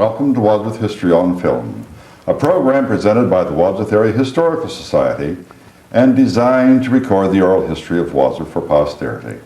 Welcome to Wadsworth History on Film, a program presented by the Wadsworth Area Historical Society and designed to record the oral history of Wadsworth for posterity.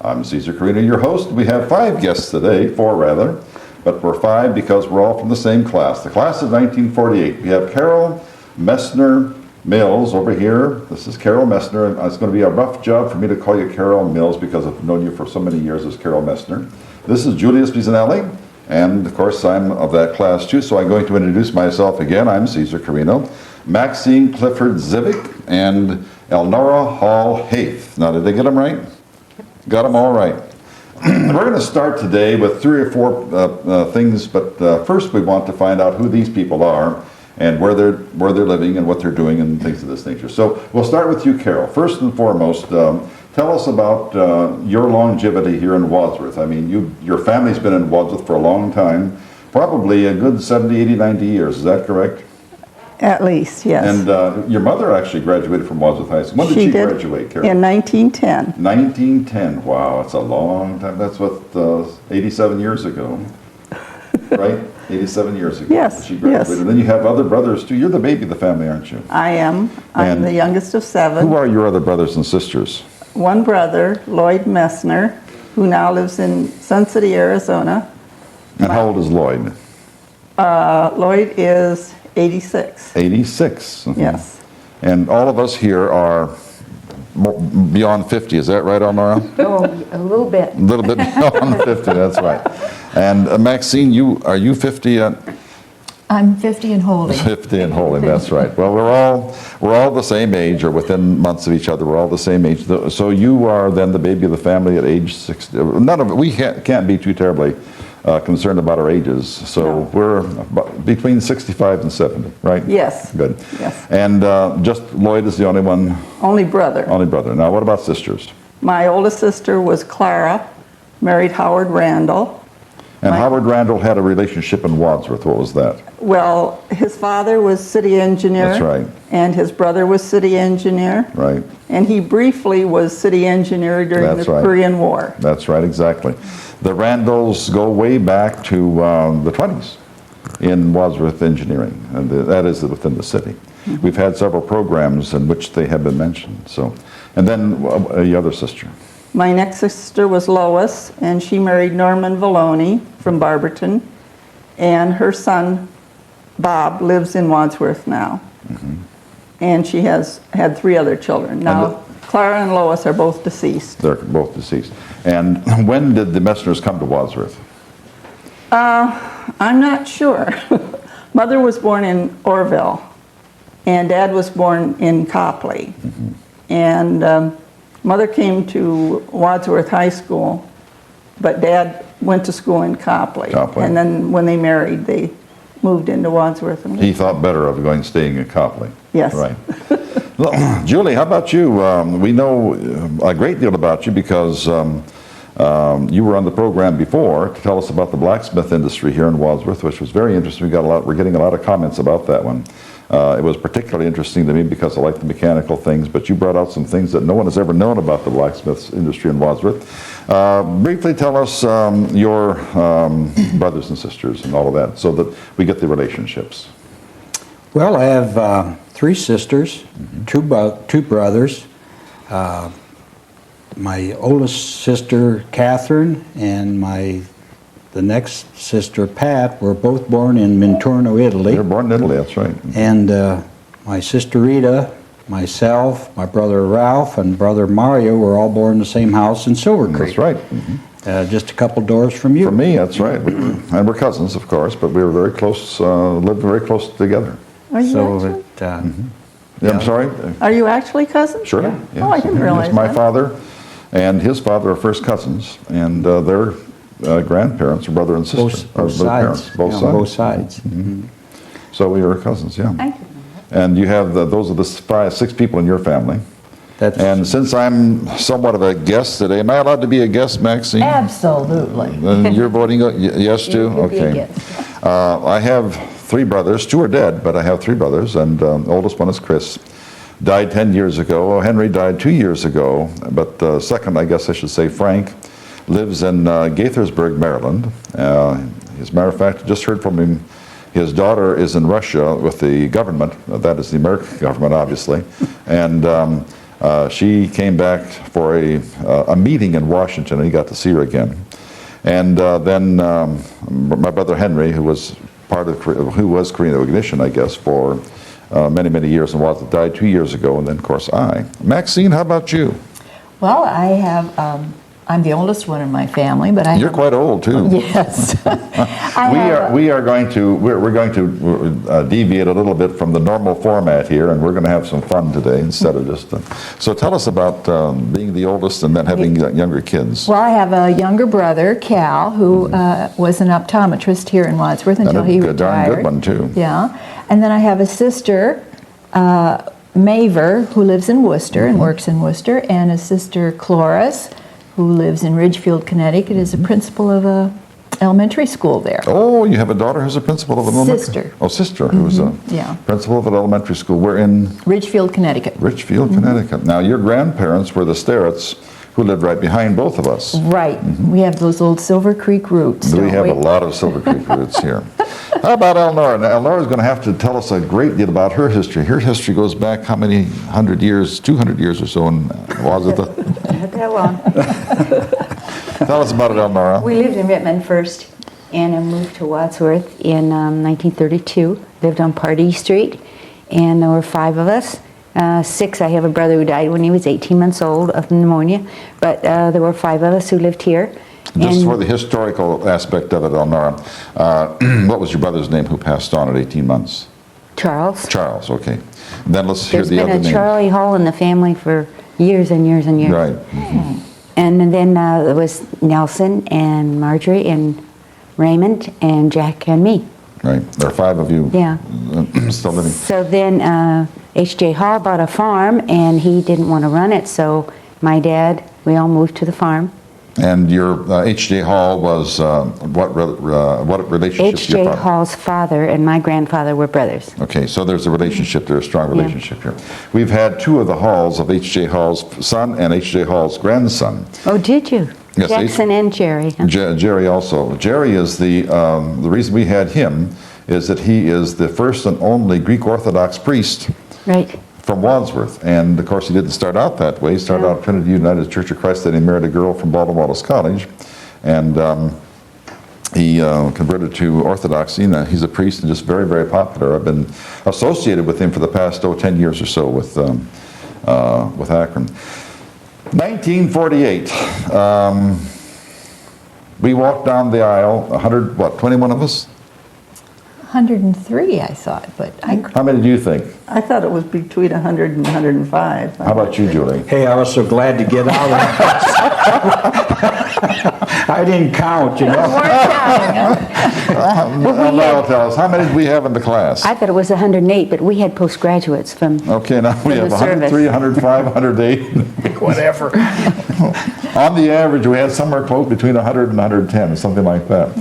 I'm Caesar Carino, your host. We have 5 guests today, 4 rather, but we're 5 because we're all from the same class, the class of 1948. We have Carol Messner Mills over here. This is Carol Messner, and it's going to be a rough job for me to call you Carol Mills because I've known you for so many years as Carol Messner. This is Julius Bisanelli, and of course I'm of that class too, so I'm going to introduce myself again. I'm Caesar Carino, Maxine Clifford Zivick, and Elnora Hall Haith. Now, did they get them right? Got them all right. We're going to start today with 3 or 4 things, but first we want to find out who these people are and where they're living and what they're doing and things of this nature. So we'll start with you, Carol. First and foremost, tell us about your longevity here in Wadsworth. I mean, your family's been in Wadsworth for a long time, probably a good 70, 80, 90 years. Is that correct? At least, yes. And your mother actually graduated from Wadsworth High School. When did she graduate, Carol? In 1910. 1910. Wow, it's a long time. That's what, 87 years ago, right? 87 years ago. Yes, she graduated. yes. And then you have other brothers too. You're the baby of the family, aren't you? I am. I'm the youngest of 7. Who are your other brothers and sisters? One brother, Lloyd Messner, who now lives in Sun City, Arizona. And how old is Lloyd? Lloyd is 86. 86. Mm-hmm. Yes. And all of us here are beyond 50. Is that right, Elnora? Oh, a little bit. A little bit beyond 50, that's right. And Maxine, are you 50 yet? I'm 50 and holding. 50 and holding, that's right. Well, we're all the same age, or within months of each other. We're all the same age. So you are then the baby of the family at age 60. We can't be too terribly concerned about our ages. So we're between 65 and 70, right? Yes. Good. Yes. And just Lloyd is the only one? Only brother. Only brother. Now, what about sisters? My oldest sister was Clara, married Howard Randall. And Howard Randall had a relationship in Wadsworth. What was that? Well, his father was city engineer. That's right. And his brother was city engineer. Right. And he briefly was city engineer during the Korean War. That's right, exactly. The Randalls go way back to the 20s in Wadsworth engineering, and that is within the city. Mm-hmm. We've had several programs in which they have been mentioned. So, and then the other sister. My next sister was Lois, and she married Norman Vallone from Barberton, and her son, Bob, lives in Wadsworth now. Mm-hmm. And she has had 3 other children. Now, Clara and Lois are both deceased. They're both deceased. And when did the Messners come to Wadsworth? I'm not sure. Mother was born in Orville, and Dad was born in Copley. Mm-hmm. And Mother came to Wadsworth High School, but Dad went to school in Copley. And then when they married, they moved into Wadsworth. He thought better of staying in Copley. Yes. Right. Julie, how about you? We know a great deal about you because you were on the program before to tell us about the blacksmith industry here in Wadsworth, which was very interesting. We're getting a lot of comments about that one. It was particularly interesting to me because I like the mechanical things, but you brought out some things that no one has ever known about the blacksmith industry in Wadsworth. Briefly tell us your brothers and sisters and all of that so that we get the relationships. Well, I have 3 sisters, mm-hmm. 2 brothers. My oldest sister, Catherine, and the next sister, Pat, were both born in Minturno, Italy. They were born in Italy, that's right. And my sister Rita, myself, my brother Ralph, and brother Mario were all born in the same house in Silver Creek. That's right. Mm-hmm. Just a couple doors from you. From me, that's right. And we're cousins, of course, but we were very close, lived very close together. Are you actually? Mm-hmm. Yeah, I'm sorry? Are you actually cousins? Sure. Yeah. Yes. Oh, I didn't realize yes, my that. father and his father are first cousins, and their grandparents are brother and sister. Both sides. Both sides. Both sides. Mm-hmm. So we were cousins, yeah. Thank you. And you have those are the 6 people in your family. And since I'm somewhat of a guest today, am I allowed to be a guest, Maxine? Absolutely. And you're voting yes too? Okay. I have 3 brothers. 2 are dead, but I have 3 brothers, and the oldest one is Chris. Died 10 years ago. Henry died 2 years ago, but second, I guess I should say, Frank, lives in Gaithersburg, Maryland. As a matter of fact, I just heard from him. His daughter is in Russia with the government. That is the American government, obviously. And she came back for a meeting in Washington, and he got to see her again. And then my brother Henry, who was Korean Ignition, I guess, for many, many years, and died 2 years ago. And then, of course, I. Maxine, how about you? Well, I have, I'm the oldest one in my family, but I You're have, quite old too. yes. We're going to deviate a little bit from the normal format here, and we're going to have some fun today instead of just. So tell us about being the oldest and then having younger kids. Well, I have a younger brother, Cal, who was an optometrist here in Wadsworth until he retired. A darn good one too. Yeah, and then I have a sister, Maver, who lives in Worcester and works in Worcester, and a sister, Cloris, who lives in Ridgefield, Connecticut, is a principal of a elementary school there. Oh, you have a daughter who's a principal of an elementary? Sister. Oh, sister, who's a principal of an elementary school. We're in? Ridgefield, Connecticut. Ridgefield, Connecticut. Now, your grandparents were the Starretts, who lived right behind both of us. Right. We have those old Silver Creek roots, We have a lot of Silver Creek roots here. How about Elnora? Now, Elnora's going to have to tell us a great deal about her history. Her history goes back how many 100 years, 200 years or so in Wadsworth? Not that long. Tell us about it, Elnora. We lived in Rittman first, and I moved to Wadsworth in 1932. Lived on Pardee Street, and there were 5 of us. 6, I have a brother who died when he was 18 months old of pneumonia, but there were 5 of us who lived here. Just for the historical aspect of it, Elnora, what was your brother's name who passed on at 18 months? Charles. Charles, okay. And then let's hear There's the other been a name. Charlie Hall in the family for years and years and years. Right. And then there was Nelson and Marjorie and Raymond and Jack and me. Right. There are 5 of you Yeah. still living. So then H.J. Hall bought a farm, and he didn't want to run it, so my dad, we all moved to the farm. And your H.J. Hall was what relationship? H.J. Hall's father and my grandfather were brothers. Okay, so there's a relationship there, a strong relationship here. We've had 2 of the Halls, of H.J. Hall's son and H.J. Hall's grandson. Oh, did you? Yes, Jackson and Jerry. Huh? Jerry also. Jerry is the reason we had him is that he is the first and only Greek Orthodox priest Right. from Wadsworth. And of course he didn't start out that way. He started out at Trinity United Church of Christ, then he married a girl from Baltimore College. And he converted to Orthodoxy, and he's a priest and just very, very popular. I've been associated with him for the past 10 years or so with Akron. 1948. We walked down the aisle, 21 of us? 103, I thought, but How many do you think? I thought it was between 100 and 105. How about you, Julie? Hey, I was so glad to get out of I didn't count, you know. Well, tell us, how many did we have in the class? I thought it was 108, but we had postgraduates from Okay, now we in have the 103, 105, 108, whatever. On the average, we had somewhere close between 100 and 110, something like that.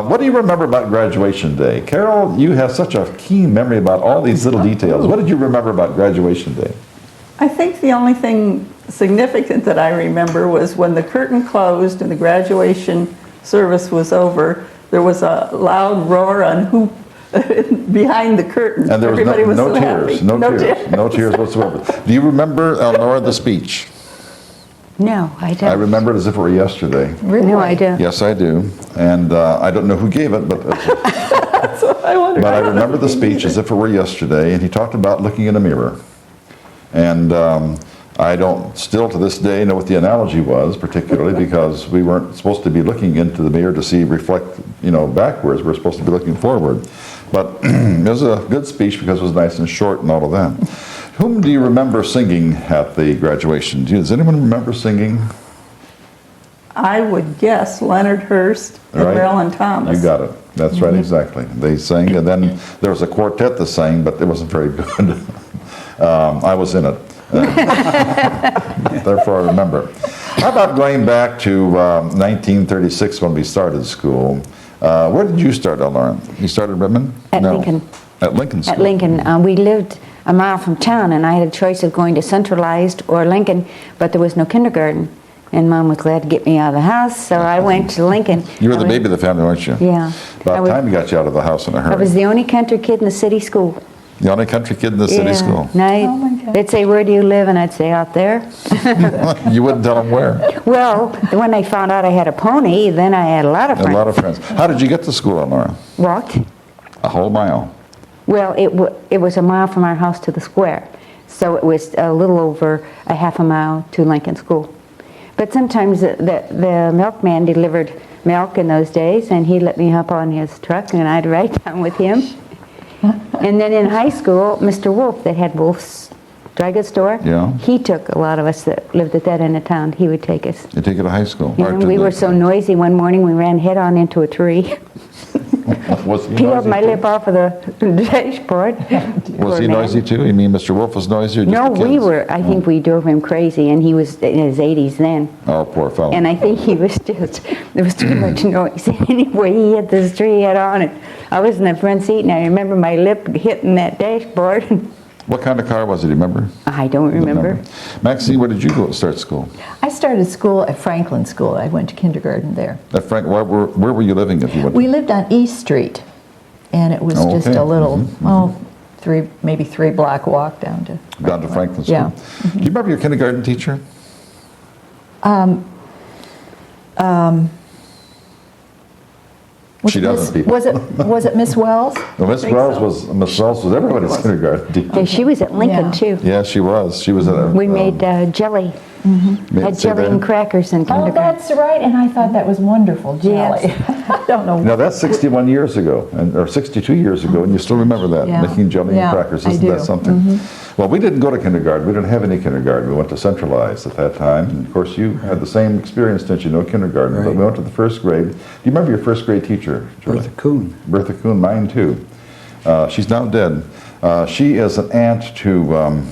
What do you remember about graduation day? Carol, you have such a keen memory about all these little details. What did you remember about graduation day? I think the only thing significant that I remember was when the curtain closed and the graduation service was over, there was a loud roar on hoop behind the curtain. And there was Everybody was no so tears, happy. no tears whatsoever. Do you remember, Elnora, the speech? No, I don't. I remember it as if it were yesterday. really? No, I don't. Yes, I do. And I don't know who gave it, but I wondered. I remember the speech as if it were yesterday, and he talked about looking in a mirror. And I don't still to this day know what the analogy was, particularly because we weren't supposed to be looking into the mirror to see reflect, backwards. We're supposed to be looking forward. But it was a good speech because it was nice and short and all of that. Whom do you remember singing at the graduation? Does anyone remember singing? I would guess Leonard Hurst and Right. Marilyn Thomas. You got it. That's right, exactly. They sang, and then there was a quartet that sang, but it wasn't very good. I was in it. Therefore, I remember. How about going back to 1936 when we started school? Where did you start, Elnora? You started at Redmond? At No. Lincoln. At Lincoln School? At Lincoln. We lived a mile from town, and I had a choice of going to Centralized or Lincoln, but there was no kindergarten. And Mom was glad to get me out of the house, so I went to Lincoln. You were the I was- baby of the family, weren't you? Yeah. About time you got you out of the house in a I was hurry. the only country kid in the city school. The only country kid in the city Yeah. school. And Oh my God. they'd say, "Where do you live?" And I'd say, "Out there." You wouldn't tell them where. Well, when they found out I had a pony, then I had a lot of A friends. lot of friends. How did you get to school, Laura? Walked. A whole mile. Well, it was a mile from our house to the square, so it was a little over a half a mile to Lincoln School. But sometimes the milkman delivered milk in those days, and he'd let me hop on his truck, and I'd ride down with him. And then in high school, Mr. Wolf, that had Wolf's Dry Goods Store, Yeah. he took a lot of us that lived at that end of town. He would take us. You take it to high school. or And to we the- were so noisy one morning, we ran head on into a tree. Was he Peeled noisy my too? lip off of the dashboard. Was he Poor man. noisy too? You mean Mr. Wolf was noisy or just No, the we kids? were, I think we drove him crazy, and he was in his 80s then. Oh, poor fellow. And I think he was just, there was too much noise. Anyway, he hit this tree head on, and I was in the front seat, and I remember my lip hitting that dashboard. What kind of car was it, do you remember? I don't remember. Maxine, where did you go to start school? I started school at Franklin School. I went to kindergarten there. Frank, where were you living if you went? We lived on East Street, and it was Oh, just okay. a little, maybe 3-block walk down to. Down to Franklin School? Yeah. Do you remember your kindergarten teacher? Was She it doesn't, Miss- people. Was it Miss Wells? Well, Miss Wells was everybody's kindergarten teacher. And she was at Lincoln, Yeah. too. Yeah, she was. She was at a. We made jelly. Had say jelly that. and crackers in Oh, kindergarten. that's right, and I thought that was wonderful, jelly. Yes. I don't know. Now that's 61 years ago, or 62 years ago, and you still remember that, Yeah. making jelly Yeah, and crackers. I Isn't that do. something? Well, we didn't go to kindergarten. We didn't have any kindergarten. We went to centralized at that time. And of course, you had the same experience, didn't you? No kindergarten, but Right. we went to the first grade. Do you remember your first grade teacher, Julie? Bertha Kuhn. Bertha Kuhn, mine too. She's now dead. She is an aunt to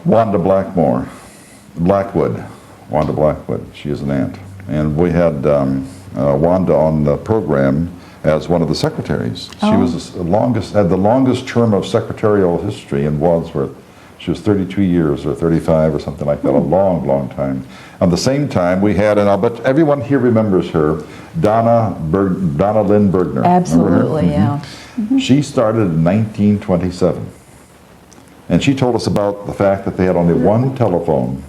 Wanda Blackwood. Wanda Blackwood. She is an aunt. And we had Wanda on the program as one of the secretaries. She was had the longest term of secretarial history in Wadsworth. She was 32 years or 35 or something like that, a long, long time. At the same time, we had, and I'll bet everyone here remembers her, Donna Lynn Bergner. Remember her? Absolutely, yeah. She started in 1927. And she told us about the fact that they had only one telephone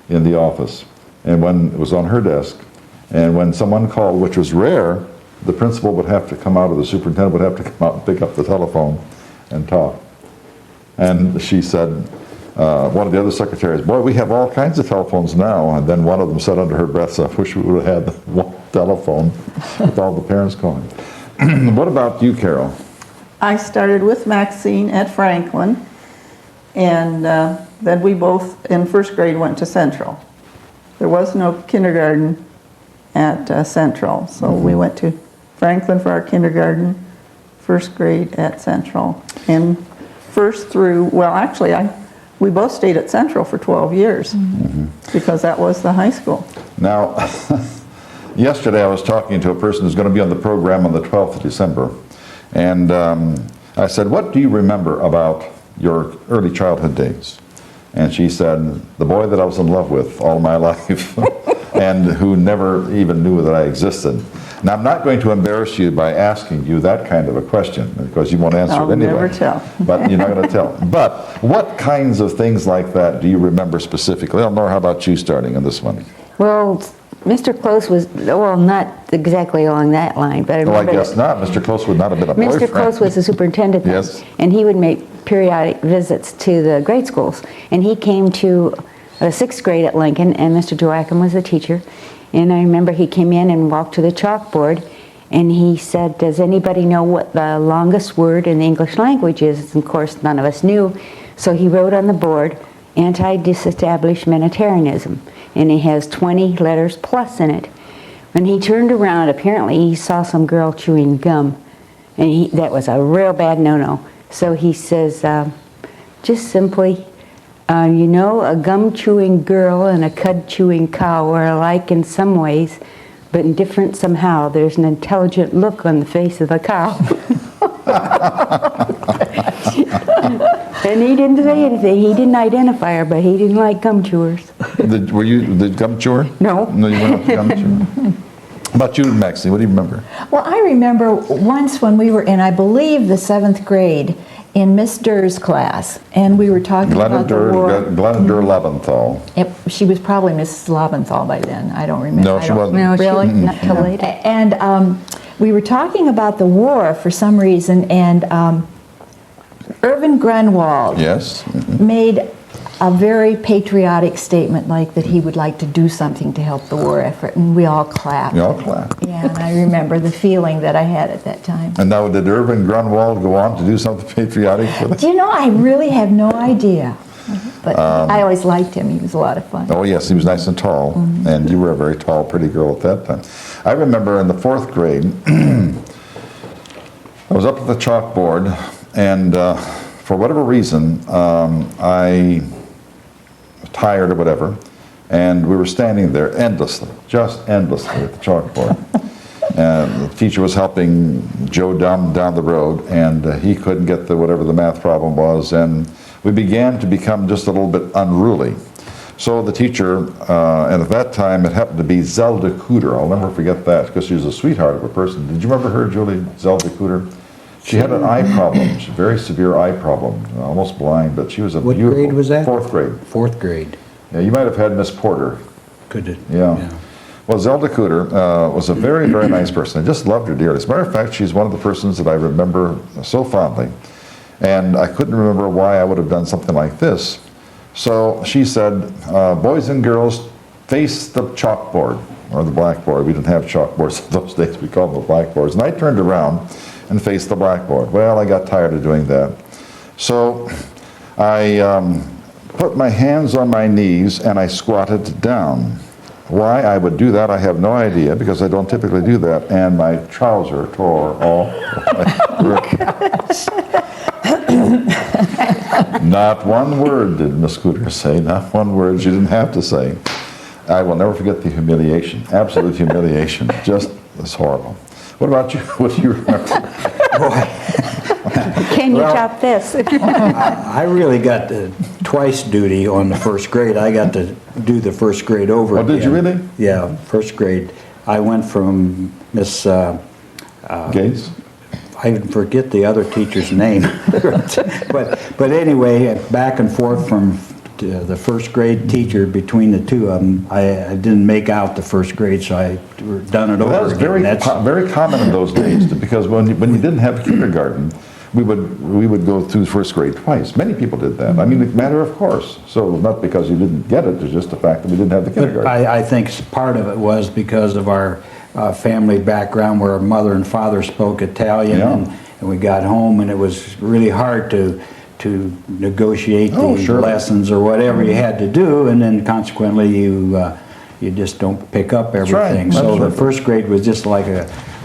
in the office, and when it was on her desk, and when someone called, which was rare, the principal would have to come out, or the superintendent would have to come out and pick up the telephone and talk. And she said, one of the other secretaries, boy, we have all kinds of telephones now. And then one of them said under her breath, I wish we would have had one telephone with all the parents calling. What about you, Carol? I started with Maxine at Franklin, and then we both, in first grade, went to Central. There was no kindergarten at Central, so we went to Franklin for our kindergarten, first grade at Central, and first through, well, actually, we both stayed at Central for 12 years, because that was the high school. Now, yesterday I was talking to a person who's going to be on the program on the 12th of December, and I said, what do you remember about your early childhood days? And she said, the boy that I was in love with all my life, and who never even knew that I existed. Now, I'm not going to embarrass you by asking you that kind of a question, because you won't answer I'll it anyway. never tell. But you're not going to tell. But what kinds of things like that do you remember specifically? Eleanor, how about you starting on this one? Well, Mr. Close was, well, not exactly along that line, but I Well, I remember... guess not. Mr. Close would not have been a boyfriend. Mr. Close was the superintendent then, Yes. and he would make periodic visits to the grade schools. And he came to sixth grade at Lincoln, and Mr. Joachim was the teacher. And I remember he came in and walked to the chalkboard, and he said, does anybody know what the longest word in the English language is? And of course, none of us knew. So he wrote on the board, anti-disestablishmentarianism, and it has 20 letters plus in it. When he turned around, apparently he saw some girl chewing gum, and that was a real bad no-no. So he says, just simply, you know, a gum-chewing girl and a cud-chewing cow are alike in some ways, but in different somehow. There's an intelligent look on the face of the cow. And he didn't say anything. He didn't identify her, but he didn't like gum chewers. Were you the gum chewer? No. No, you weren't the gum chewer. How about you, Maxie? What do you remember? Well, I remember once when we were in, I believe, the 7th grade, in Miss Durr's class, and we were talking about the war. Glenna Durr Leventhal. She was probably Mrs. Lobenthal by then. I don't remember. No, she wasn't. No, Really? not till later. And we were talking about the war for some reason, and Irvin Grunwald Yes. made a very patriotic statement, like that he would like to do something to help the war effort, and we all clapped. You all clapped. Yeah, and I remember the feeling that I had at that time. And now, did Irvin Grunwald go on to do something patriotic for Do you know, I really have no idea. But I always liked him. He was a lot of fun. Oh, yes, he was nice and tall, and you were a very tall, pretty girl at that time. I remember in the 4th grade, I was up at the chalkboard, and for whatever reason, I was tired or whatever, and we were standing there endlessly, just endlessly at the chalkboard. And the teacher was helping Joe down the road, and he couldn't get whatever the math problem was, and we began to become just a little bit unruly. So the teacher, and at that time it happened to be Zelda Cooter. I'll never forget that, because she was a sweetheart of a person. Did you remember her, Julie? Zelda Cooter? She had an eye problem, a very severe eye problem, almost blind, but she was a What beautiful. grade was that? 4th grade. 4th grade. Yeah, you might have had Miss Porter. Could it? Yeah. Well, Zelda Cooter was a very, very nice person. I just loved her dearly. As a matter of fact, she's one of the persons that I remember so fondly. And I couldn't remember why I would have done something like this. So she said, boys and girls, face the chalkboard, or the blackboard. We didn't have chalkboards in those days. We called them the blackboards. And I turned around and faced the blackboard. Well, I got tired of doing that. So I put my hands on my knees and I squatted down. Why I would do that, I have no idea, because I don't typically do that. And my trouser tore all Not one word did Miss Cooter say, not one word. She didn't have to say. I will never forget the humiliation, absolute humiliation. Just, it's horrible. What about you? What do you remember? Can you top this? I really got the twice duty on the 1st grade. I got to do the 1st grade over Oh, again. did you really? Yeah, 1st grade. I went from Miss, Gates? I forget the other teacher's name. but anyway, back and forth from the 1st grade teacher between the two of them. I didn't make out the 1st grade, so I done it over That was again. very common in those days, because when you didn't have kindergarten, we would go through 1st grade twice. Many people did that. I mean, a matter of course. So not because you didn't get it, it's just the fact that we didn't have the But kindergarten. I think part of it was because of our family background, where our mother and father spoke Italian, Yeah. and we got home, and it was really hard to negotiate Oh, the sure. lessons or whatever you had to do, and then consequently you just don't pick up right. everything. That's So the right. 1st grade was just like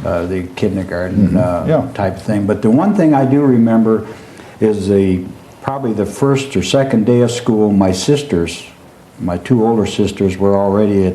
the kindergarten Yeah. type thing. But the one thing I do remember is probably the 1st or 2nd day of school. My sisters, my 2 older sisters, were already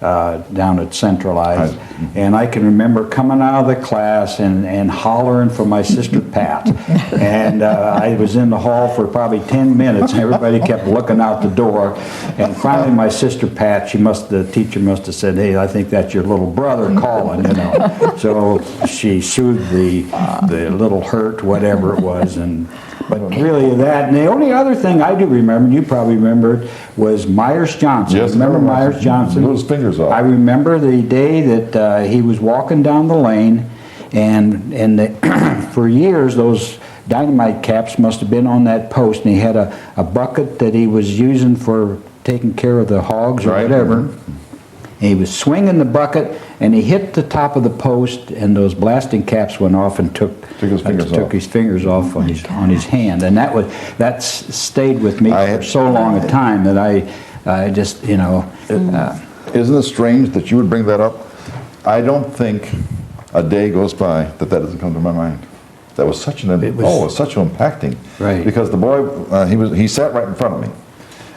down at Centralized, and I can remember coming out of the class and hollering for my sister Pat, and I was in the hall for probably 10 minutes, and everybody kept looking out the door, and finally my sister Pat, the teacher must have said, "Hey, I think that's your little brother calling," you know. So she soothed the little hurt, whatever it was, but really that, and the only other thing I do remember, and you probably remembered, was Myers Johnson. Yes, Remember I remember. Myers Johnson? Blew his fingers off. I remember the day that he was walking down the lane, and for years those dynamite caps must have been on that post, and he had a bucket that he was using for taking care of the hogs or Right. whatever. And he was swinging the bucket, and he hit the top of the post, and those blasting caps went off and took his fingers off. on his hand, and that stayed with me I for had- so long a time that I just Isn't it strange that you would bring that up? I don't think a day goes by that doesn't come to my mind. That was such it was such an impacting. Right. Because the boy, he sat right in front of me,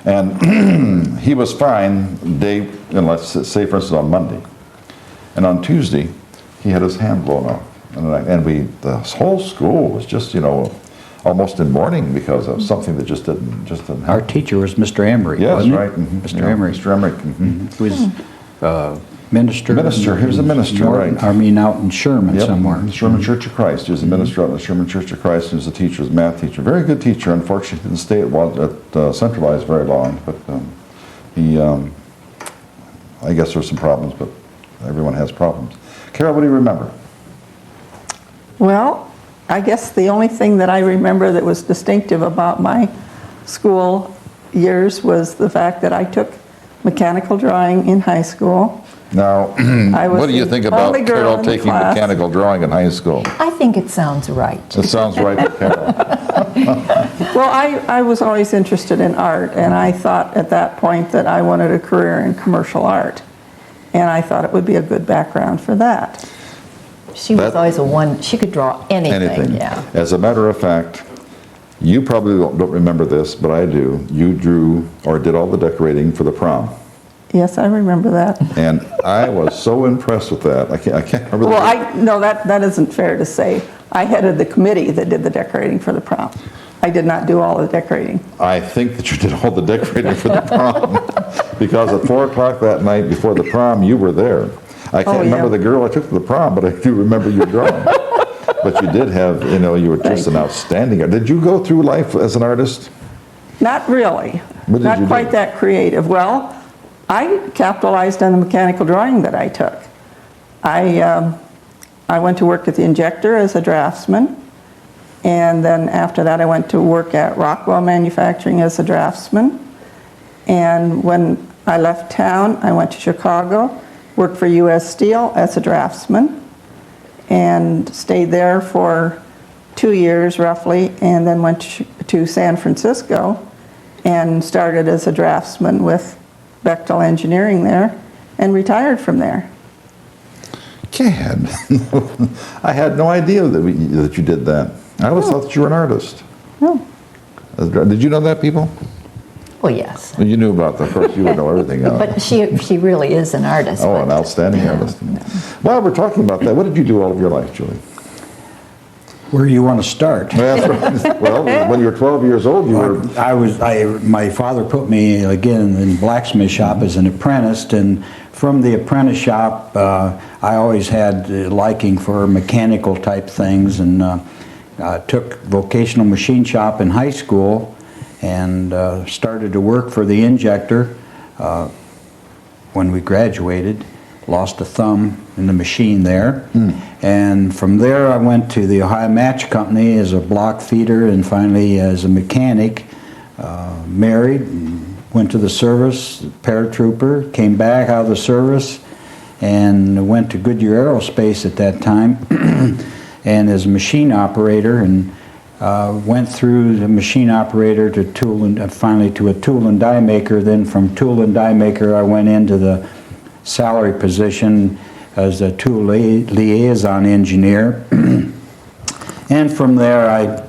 and he was fine day, let's say for instance on Monday, and on Tuesday he had his hand blown off, and the whole school was just almost in mourning because of something that just didn't Our happen. teacher was Mr. Emery, Yes, wasn't it? right. Mhm. Mr. Yeah, Emery. Mr. Emery. Mhm. Who was minister. Minister, he was a minister, right. I mean, out in Sherman Yep, somewhere. Sherman Church of Christ. He was a minister out in the Sherman Church of Christ. He was a teacher, he was a math teacher. Very good teacher. Unfortunately, he didn't stay at Centralized very long, but he, I guess there were some problems, but everyone has problems. Carol, what do you remember? Well, I guess the only thing that I remember that was distinctive about my school years was the fact that I took mechanical drawing in high school. Now, I was what do you the think about only girl Carol in the taking class. mechanical drawing in high school? I think it sounds right. It sounds right for Carol. Well, I was always interested in art, and I thought at that point that I wanted a career in commercial art. And I thought it would be a good background for that. She was That- always she could draw anything, yeah. As a matter of fact, you probably don't remember this, but I do. You drew or did all the decorating for the prom. Yes, I remember that. And I was so impressed with that. I can't remember. Well, no, that isn't fair to say. I headed the committee that did the decorating for the prom. I did not do all the decorating. I think that you did all the decorating for the prom. Because at 4 o'clock that night before the prom, you were there. I can't remember the girl I took to the prom, but I do remember you drawing. But you did have, you were just an outstanding artist. Did you go through life as an artist? Not really. What did you Not do? quite that creative. Well, I capitalized on the mechanical drawing that I took. I went to work at the injector as a draftsman, and then after that I went to work at Rockwell Manufacturing as a draftsman. And when I left town, I went to Chicago, worked for U.S. Steel as a draftsman, and stayed there for 2 years roughly, and then went to San Francisco and started as a draftsman with Bechtel Engineering there, and retired from there. Gad. I had no idea that you did that. I always thought that you were an artist. No. Did you know that, people? Well, yes. Well, you knew about that. Of course, you would know everything else. But she really is an artist. Oh, but- an outstanding artist. While we're talking about that, what did you do all of your life, Julie? Where do you want to start? Well, when you were 12 years old, you were... My father put me again in blacksmith shop as an apprentice, and from the apprentice shop, I always had a liking for mechanical type things, and took vocational machine shop in high school, and started to work for the injector when we graduated. Lost a thumb in the machine there. And from there I went to the Ohio Match Company as a block feeder, and finally as a mechanic. Married, went to the service, paratrooper, came back out of the service, and went to Goodyear Aerospace at that time and as a machine operator, and went through the machine operator to tool and finally to a tool and die maker. Then from tool and die maker I went into the salary position as a tool liaison engineer. And from there I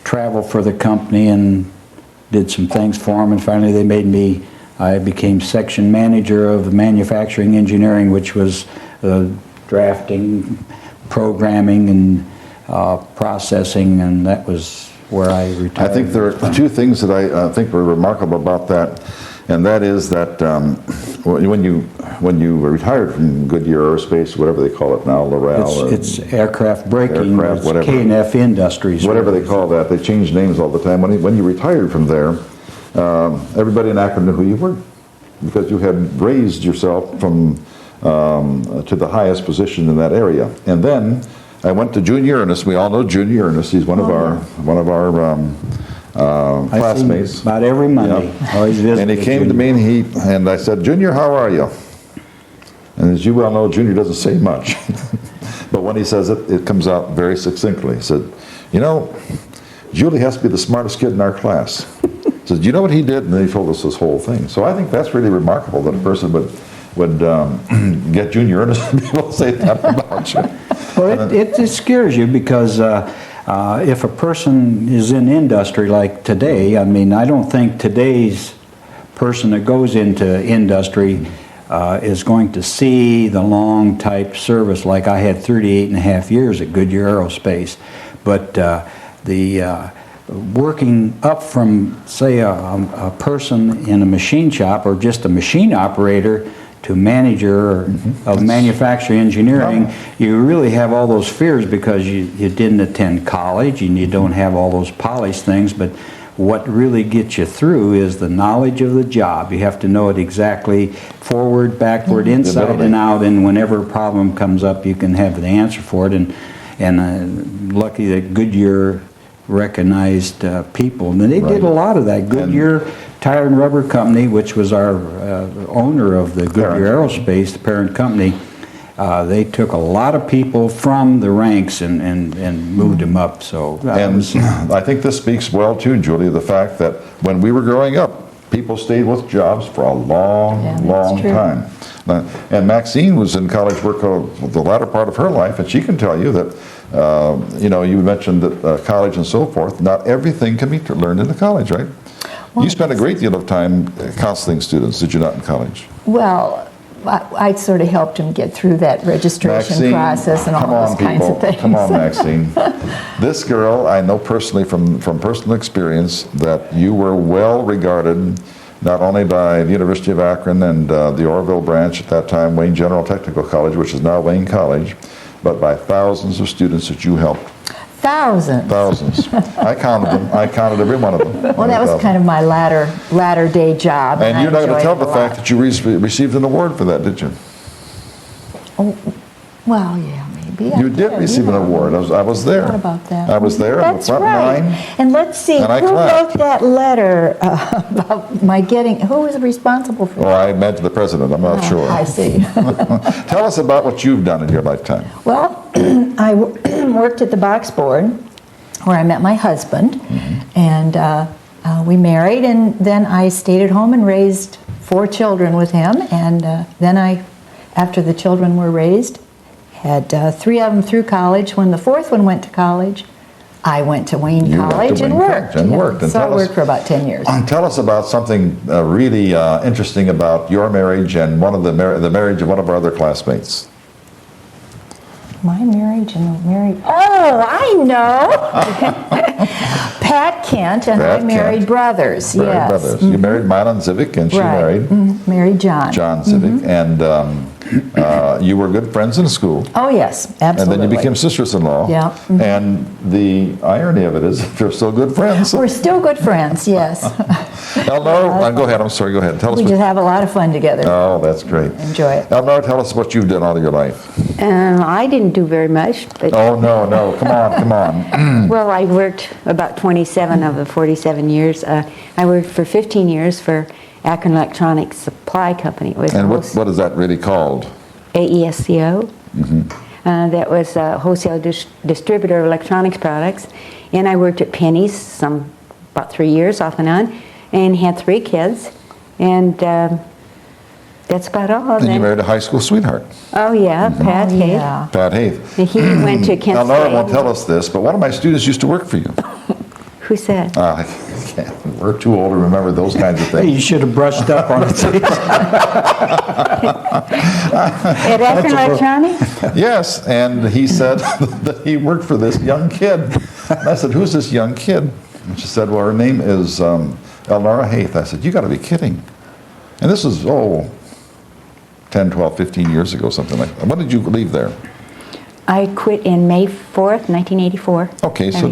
traveled for the company and did some things for them, and finally I became section manager of manufacturing engineering, which was drafting, programming, and processing, and that was where I retired. I think there are two things that I think were remarkable about that, and that is that when you retired from Goodyear Aerospace, whatever they call it now, L'Oreal, It's aircraft braking, Aircraft, it's whatever. K&F Industries. whatever they call that, they change names all the time. When you retired from there, everybody in Akron knew who you were, because you had raised yourself from to the highest position in that area. And then I went to Junior Ernest. We all know Junior Ernest. He's one of our I see him classmates. about every Monday. Yep. Always visit And he with came to Junior. me and I said, Junior, how are you? And as you well know, Junior doesn't say much. But when he says it, it comes out very succinctly. He said, Julie has to be the smartest kid in our class. He said, do you know what he did? And then he told us this whole thing. So I think that's really remarkable that a person would get Junior Ernest to be able to say that about you. Well, it scares you because if a person is in industry like today, I mean, I don't think today's person that goes into industry is going to see the long type service like I had 38 and a half years at Goodyear Aerospace. But working up from, say, a person in a machine shop or just a machine operator to manager of manufacturing engineering, you really have all those fears because you didn't attend college and you don't have all those polished things, but what really gets you through is the knowledge of the job. You have to know it exactly forward, backward, inside and out, and whenever a problem comes up you can have the answer for it. And lucky that Goodyear recognized people, and they did a lot of that. Goodyear Tire and Rubber Company, which was our owner of the Goodyear Aerospace, the parent company, they took a lot of people from the ranks and moved them up. So, and I think this speaks well too, Julie, the fact that when we were growing up, people stayed with jobs for a long time. And Maxine was in college work the latter part of her life, and she can tell you that, you mentioned that college and so forth, not everything can be learned in the college, right? Well, you spent a great deal of time counseling students, did you not, in college? Well, I sort of helped him get through that registration process and all those kinds of things. Come on, Maxine. This girl, I know personally from personal experience that you were well regarded not only by the University of Akron and the Orville branch at that time, Wayne General Technical College, which is now Wayne College, but by thousands of students that you helped. Thousands. Thousands. I counted them. I counted every one of them. Well, that was kind of my latter day job. And you're not going to tell the fact that you received an award for that, did you? Oh, well, yeah, maybe. You did receive an award. I was there. What about that? I was there on the front line. And let's see, who wrote that letter about my getting, who was responsible for that? Well, I imagine the president. I'm not sure. I see. Tell us about what you've done in your lifetime. Well, I worked at the box board where I met my husband, and we married, and then I stayed at home and raised 4 children with him, and then after the children were raised, had 3 of them through college. When the 4th one went to college, I went to Wayne College and worked. So I worked for about 10 years. Tell us about something really interesting about your marriage and the marriage of one of our other classmates. My marriage and the marriage... Oh, I know! Pat Kent and I married brothers, yes. Brothers. You married Mylan Zivic, and she married... Married John. John Zivic. And you were good friends in school. Oh, yes, absolutely. And then you became sisters-in-law. Yeah. And the irony of it is that you're still good friends. We're still good friends, yes. Eleanor, go ahead. I'm sorry, go ahead. Tell us. We just have a lot of fun together. Oh, that's great. Enjoy it. Eleanor, tell us what you've done all of your life. I didn't do very much. But Oh, no. Come on. well, I worked about 27 of the 47 years. I worked for 15 years for Akron Electronics Supply Company. It was And what is that really called? AESCO. That was a wholesale distributor of electronics products. And I worked at Penny's about 3 years off and on, and had 3 kids. And that's about all. And you married a high school sweetheart. Oh, yeah, Pat Haith. Yeah. Pat Haith. He went to Kent Eleanor State. won't tell us this, but one of my students used to work for you. Who said? We're too old to remember those kinds of Hey, things. you should have brushed up on it. At Akron Electronics? Yes, and he said that he worked for this young kid. And I said, who's this young kid? And she said, well, her name is Eleanor Haith. I said, you got to be kidding. And this is, 10, 12, 15 years ago, something like that. When did you leave there? I quit in May 4th, 1984. Okay, so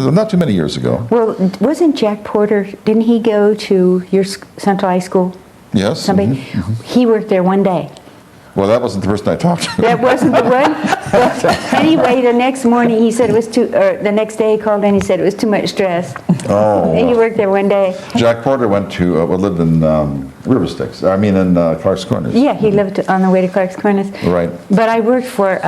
not too many years ago. Well, wasn't Jack Porter, didn't he go to your Central High School? Yes. Somebody? He worked there one day. Well, that wasn't the person I talked to. That wasn't the one? Well, anyway, the next morning he said it was the next day he called in, he said it was too much stress. Oh. And he worked there one day. Jack Porter went to, lived in River Styx, in Clark's Corners. Yeah, he lived on the way to Clark's Corners. Right. But I worked for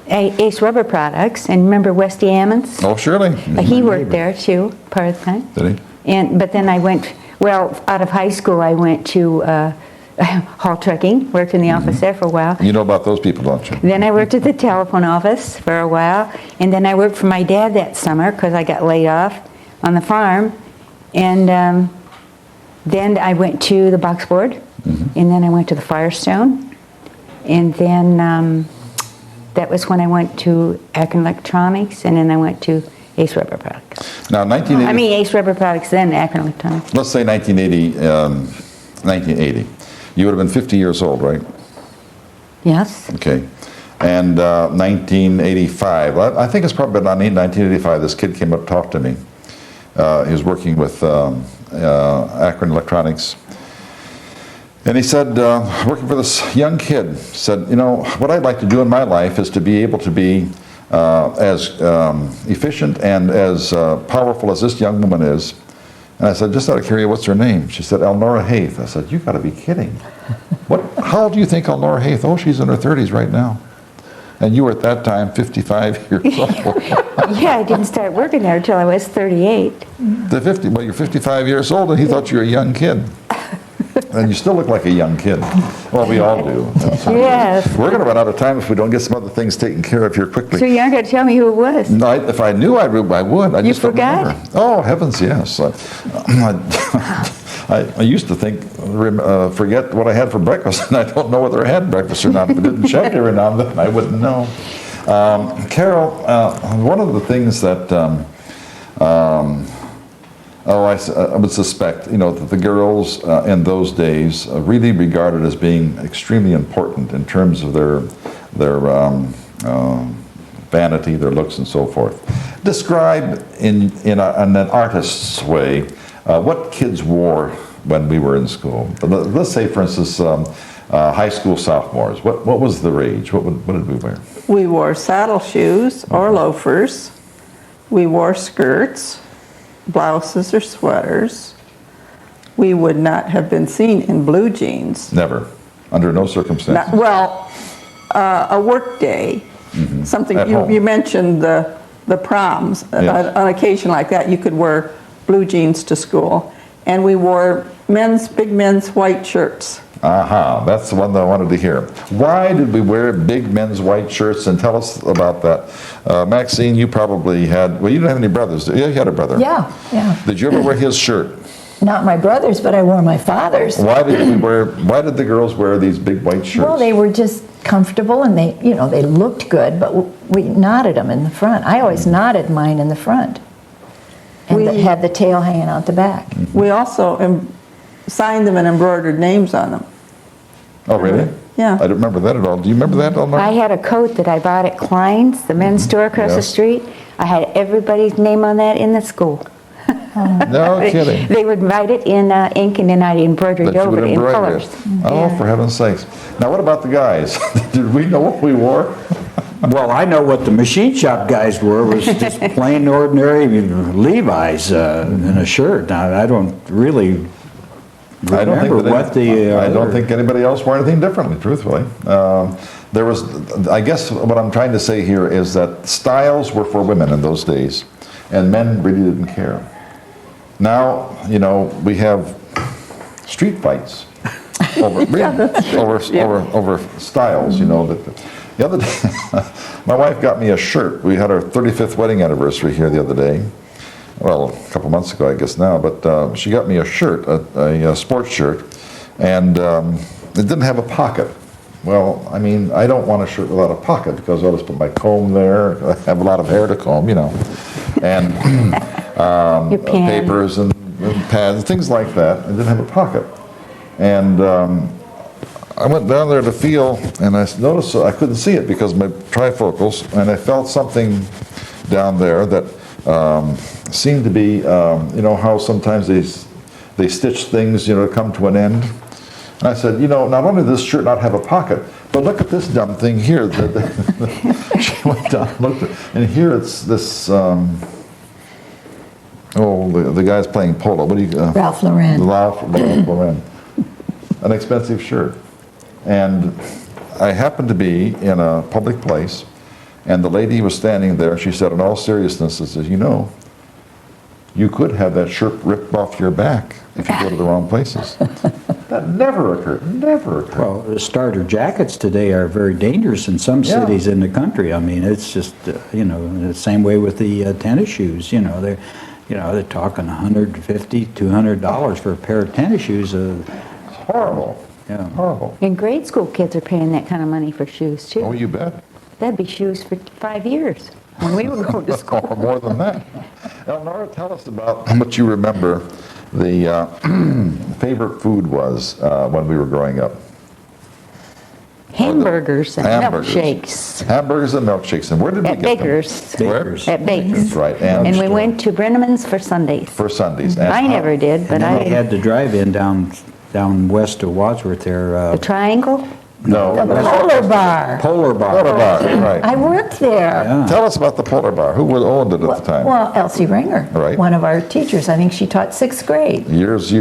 Ace Rubber Products, and remember Westy Ammons? Oh, surely. He worked there too, part of the time. Did he? But then I went, out of high school I went to haul trucking, worked in the office there for a while. You know about those people, don't you? Then I worked at the telephone office for a while, and then I worked for my dad that summer because I got laid off on the farm. And then I went to the box board, and then I went to the Firestone, and then that was when I went to Akron Electronics, and then I went to Ace Rubber Products. Now, 1980. I mean, Ace Rubber Products then, Akron Electronics. Let's say 1980. You would have been 50 years old, right? Yes. Okay. And 1985, I think it's probably about 1985, this kid came up to talk to me. He was working with Akron Electronics. And he said, working for this young kid, said, you know, what I'd like to do in my life is to be able to be as efficient and as powerful as this young woman is. And I said, just out of curiosity, what's her name? She said, Elnora Haith. I said, you got to be kidding. How old do you think Elnora Haith? Oh, she's in her 30s right now. And you were at that time 55 years old. Yeah, I didn't start working there until I was 38. Well, you're 55 years old, and he thought you were a young kid. And you still look like a young kid. Well, we all do. Yes. We're going to run out of time if we don't get some other things taken care of here quickly. So you aren't going to tell me who it was? No, if I knew, I would. I You just don't forgot? remember. Oh, heavens, yes. I used to forget what I had for breakfast, and I don't know whether I had breakfast or not. If I didn't check every now and then, I wouldn't know. Carol, one of the things that I would suspect, you know, that the girls in those days really regarded as being extremely important in terms of their vanity, their looks, and so forth. Describe in an artist's way what kids wore when we were in school. Let's say, for instance, high school sophomores. What was the rage? What did we wear? We wore saddle shoes or loafers. We wore skirts, blouses or sweaters. We would not have been seen in blue jeans. Never, under no circumstances. A work day, something At home. you mentioned the proms. Yes. On occasion like that, you could wear blue jeans to school, and we wore big men's white shirts. Aha, that's the one that I wanted to hear. Why did we wear big men's white shirts? And tell us about that. Maxine, you probably had, well, you didn't have any brothers. You had a brother. Yeah, yeah. Did you ever wear his shirt? Not my brother's, but I wore my father's. Why did the girls wear these big white shirts? Well, they were just comfortable, and they looked good, but we knotted them in the front. I always knotted mine in the front. And We- had the tail hanging out the back. We also signed them and embroidered names on them. Oh, really? Yeah. I don't remember that at all. Do you remember that, Elmer? I had a coat that I bought at Klein's, the men's store across the Yes. street. I had everybody's name on that in the school. No kidding. They would write it in ink, and then I'd embroider That it you over would in embroider colors. it. Oh, for heaven's sakes. Now, what about the guys? Did we know what we wore? Well, I know what the machine shop guys were, was just plain ordinary Levi's and a shirt. Now, I don't really remember what the... I don't think anybody else wore anything differently, truthfully. I guess what I'm trying to say here is that styles were for women in those days, and men really didn't care. Now, you know, we have street fights over styles, you know. The other day, my wife got me a shirt. We had our 35th wedding anniversary here the other day. Well, a couple months ago, I guess now, but she got me a shirt, a sports shirt, and it didn't have a pocket. Well, I mean, I don't want a shirt without a pocket because I'll just put my comb there. I have a lot of hair to comb, you know, and Your pen. papers and pads, things like that. It didn't have a pocket. And I went down there to feel, and I noticed I couldn't see it because of my trifocals, and I felt something down there that seemed to be, you know, how sometimes they stitch things, you know, to come to an end. And I said, you know, not only does this shirt not have a pocket, but look at this dumb thing here. She went down and looked at, and here it's this, the guy's playing polo. What do you? Ralph Lauren. Ralph Lauren. An expensive shirt. And I happened to be in a public place, and the lady was standing there. She said, in all seriousness, she says, you know, you could have that shirt ripped off your back if you go to the wrong places. That never occurred. Never occurred. Well, the starter jackets today are very dangerous in some Yeah. cities in the country. I mean, it's just, you know, the same way with the tennis shoes. You know, they're talking $150, $200 for a pair of tennis shoes. It's horrible. Yeah. Horrible. And grade school kids are paying that kind of money for shoes, too. Oh, you bet. That'd be shoes for 5 years. when we were going to school. Or more than that. Elnora, tell us about how much you remember the favorite food was when we were growing up. Hamburgers and Hamburgers. milkshakes. Hamburgers and milkshakes. And where did we At get Baker's. them? Where? Baker's. At Baker's. That's right. And we went to Brenneman's for Sundays. for Sundays. And I how- never did, And but then they I, had the drive-in down west of Wadsworth there. the Triangle, No. Polar Bar. Polar Bar. Polar Bar, right. I worked there. Yeah. Tell us about the Polar Bar. Who owned it at the time? Well, Elsie Ringer, Right. one of our teachers. I think she taught 6th grade. Years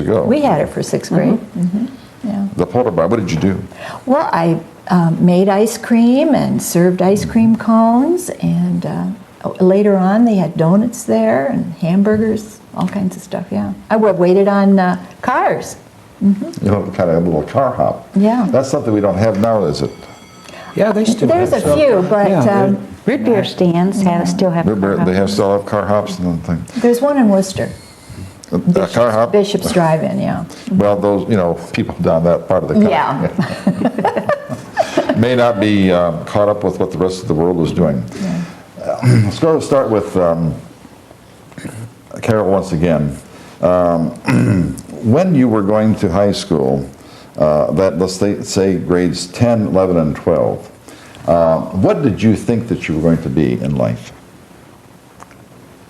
ago. We had it for 6th grade. Yeah. The Polar Bar, what did you do? Well, I made ice cream and served ice cream cones, and later on they had donuts there and hamburgers, all kinds of stuff, yeah. I waited on cars. You know, kind of a little car hop. Yeah. That's something we don't have now, is it? Yeah, they still There's have a few, but Yeah, root beer stands still have. They still have car hops and things. there's one in Worcester. A car hop? Bishop's Drive-In, yeah. Well, those, people down that part of the country Yeah. may not be caught up with what the rest of the world is doing. Let's go start with Carol once again. When you were going to high school, let's say grades 10, 11, and 12, what did you think that you were going to be in life?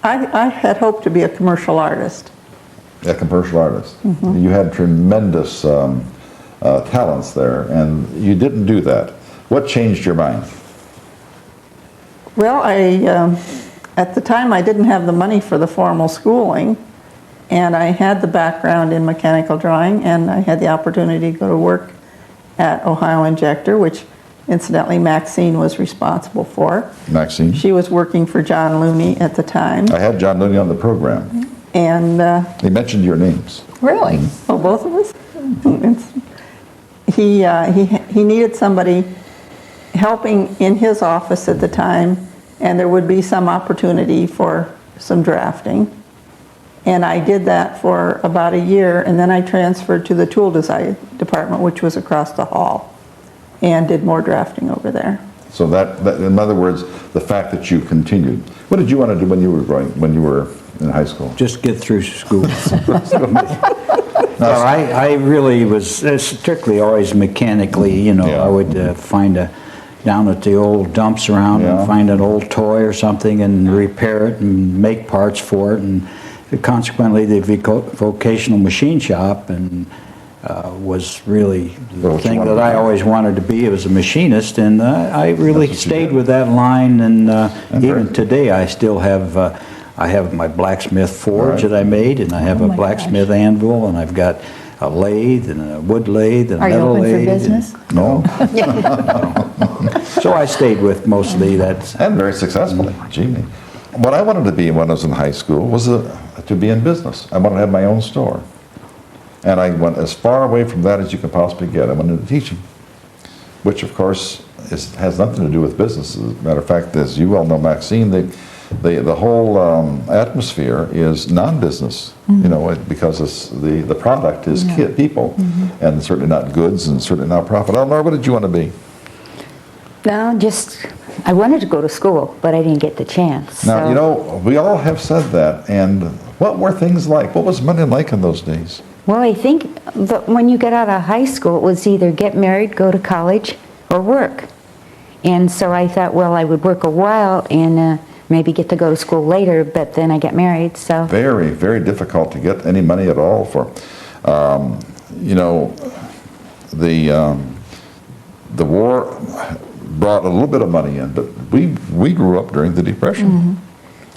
I had hoped to be a commercial artist. A commercial artist. You had tremendous talents there, and you didn't do that. What changed your mind? Well, at the time, I didn't have the money for the formal schooling, and I had the background in mechanical drawing, and I had the opportunity to go to work at Ohio Injector, which incidentally Maxine was responsible for. Maxine? She was working for John Looney at the time, I had John Looney on the program. and He mentioned your names. Really? oh, both of us. He needed somebody helping in his office at the time, and there would be some opportunity for some drafting. And I did that for about a year, and then I transferred to the tool design department, which was across the hall, and did more drafting over there. So that, in other words, the fact that you continued. What did you want to do when you were in high school? just get through school. No, I really was strictly always mechanically, Yeah. I would find down at the old dumps around Yeah. and find an old toy or something and repair it and make parts for it, and consequently the vocational machine shop and was really the Well, what you thing wanted that to I do. always wanted to be as a machinist, and I really That's what you stayed did. with that line, and even very- today I still have I have my blacksmith forge Right. that I made, and I have Oh a my blacksmith anvil, and I've got a lathe and a wood lathe and a Are you metal open for lathe. business? No. So I stayed with mostly that. And very successfully. Gee, me. What I wanted to be when I was in high school was to be in business. I wanted to have my own store. And I went as far away from that as you could possibly get. I went into teaching, which of course has nothing to do with business. As a matter of fact, as you well know, Maxine, the whole atmosphere is non-business, because it's the product is people, and certainly not goods and certainly not profit. Eleanor, what did you want to be? No, I wanted to go to school, but I didn't get the chance. Now, so- we all have said that, and what were things like? What was money like in those days? Well, I think that when you got out of high school, it was either get married, go to college, or work. And so I thought, well, I would work a while and maybe get to go to school later, but then I got married, so. Very, very difficult to get any money at all for, the war brought a little bit of money in, but we grew up during the Depression.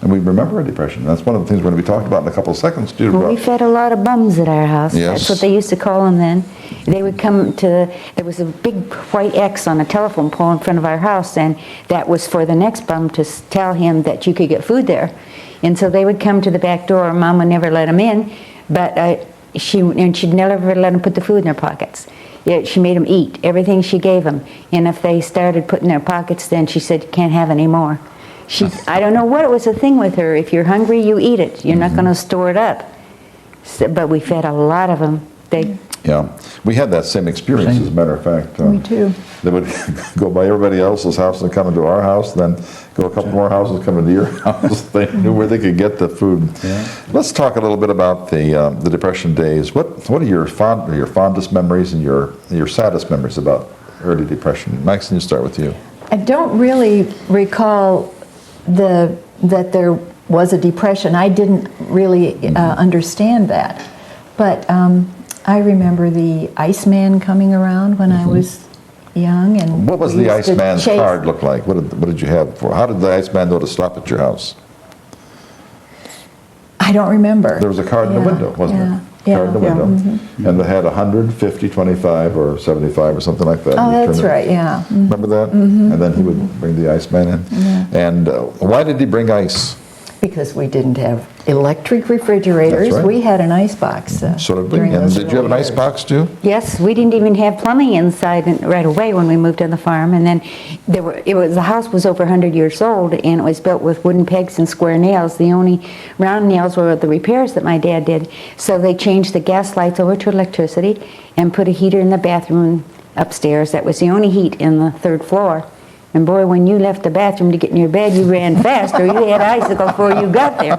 And we remember a depression. That's one of the things we're going to be talking about in a couple of seconds, too. Well, we fed a lot of bums at our house. Yes. That's what they used to call them then. They would come to, there was a big white X on a telephone pole in front of our house, and that was for the next bum to tell him that you could get food there. And so they would come to the back door. Mom would never let them in, but she'd never let them put the food in their pockets. Yeah, she made them eat everything she gave them. And if they started putting their pockets, then she said, you can't have any more. I don't know what it was, a thing with her. If you're hungry, you eat it. You're not going to store it up. So, but we fed a lot of them. Yeah, we had that same experience, as a matter of fact. Me too. They would go by everybody else's house and come into our house, then go a couple more houses, come into your house. They knew where they could get the food. Yeah. Let's talk a little bit about the Depression days. What are your fondest memories and your saddest memories about early Depression? Max, can you start with you? I don't really recall that there was a depression. I didn't really understand that. But I remember the Iceman coming around when I was young. And What was we the used to Iceman's chase- card look like? What did you have for? How did the Iceman know to stop at your house? I don't remember. There was a card in the Yeah, window, wasn't yeah, there? Card in the yeah. window. And they had 100, 50, 25, or 75 or something like that. Oh, You that's turn it- right, yeah. Remember that? And then he would bring the Iceman in. And why did he bring ice? Because we didn't have electric refrigerators. That's right. We had an ice box. So did we. during And those did you have an early ice years. box too? Yes, we didn't even have plumbing inside right away when we moved on the farm, and then the house was over 100 years old, and it was built with wooden pegs and square nails. The only round nails were the repairs that my dad did. So they changed the gas lights over to electricity and put a heater in the bathroom upstairs. That was the only heat in the third floor. And boy, when you left the bathroom to get in your bed, you ran fast, or you had icicles before you got there.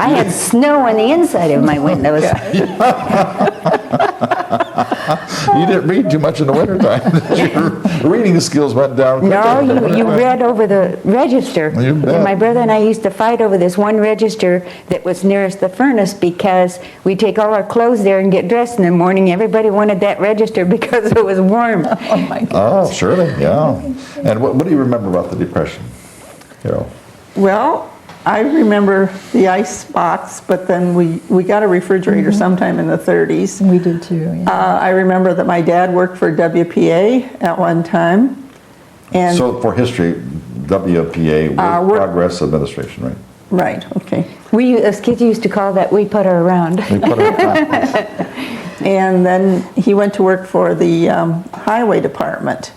I had snow on the inside of my windows. You didn't read too much in the wintertime. Your reading skills went down quickly. No, you read over the register. You bet. And my brother and I used to fight over this one register that was nearest the furnace because we'd take all our clothes there and get dressed in the morning. Everybody wanted that register because it was warm. Oh, my God. Oh, surely, yeah. And what do you remember about the Depression, Carol? Well, I remember the ice box, but then we got a refrigerator sometime in the 30s. We did too, yeah. I remember that my dad worked for WPA at one time. And So for history, WPA, Work we're- Progress Administration, right? right, okay. We, as kids, used to call that we put her around. We put it- And then he went to work for the highway department.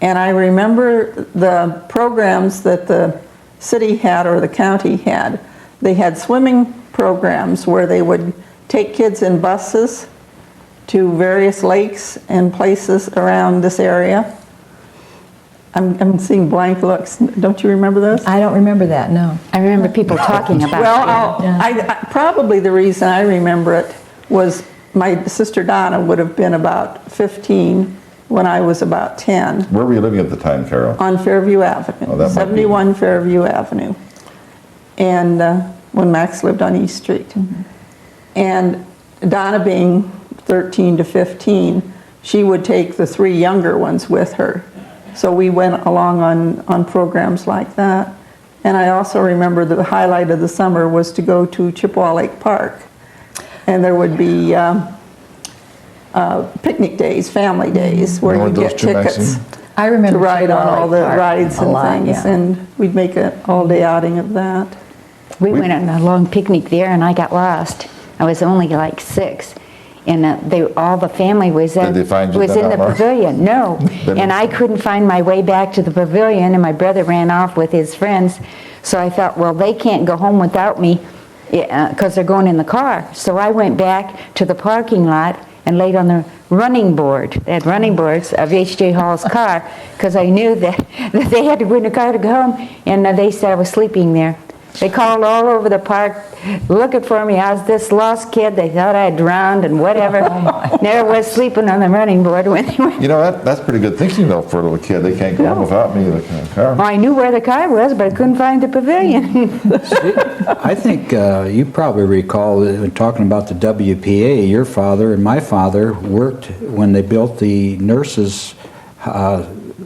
And I remember the programs that the city had or the county had. They had swimming programs where they would take kids in buses to various lakes and places around this area. I'm seeing blank looks. Don't you remember those? I don't remember that, no. I remember people talking about Well, it. probably the reason I remember it was my sister Donna would have been about 15 when I was about 10 Where were you living at the time, Carol? on Fairview Avenue, Oh, that might be- 71 Fairview Avenue. And when Max lived on East Street. And Donna being 13 to 15, she would take the three younger ones with her. So we went along on programs like that. And I also remember the highlight of the summer was to go to Chippewa Lake Park. And there would be picnic days, family days, where Remember you those get two, tickets Maxine? I to remember ride on all the Chippewa Lake Park rides a and lot, things. yeah. And we'd make an all-day outing of that. We went on a long picnic there, and I got lost. I was only like 6. And all the family was Did they find you was then, in the Elmore? pavilion. No, Then- and I couldn't find my way back to the pavilion, and my brother ran off with his friends. So I thought, well, they can't go home without me because they're going in the car. So I went back to the parking lot and laid on the running board. They had running boards of H.J. Hall's car because I knew that they had to go in the car to go home, and they said I was sleeping there. They called all over the park looking for me. I was this lost kid. They thought I had drowned and whatever. There was sleeping on the running board when they went. You know, that's pretty good thinking, though, for a little kid. They can't go home without me in the car. Well, I knew where the car was, but I couldn't find the pavilion. I think you probably recall talking about the WPA. Your father and my father worked when they built the nurses'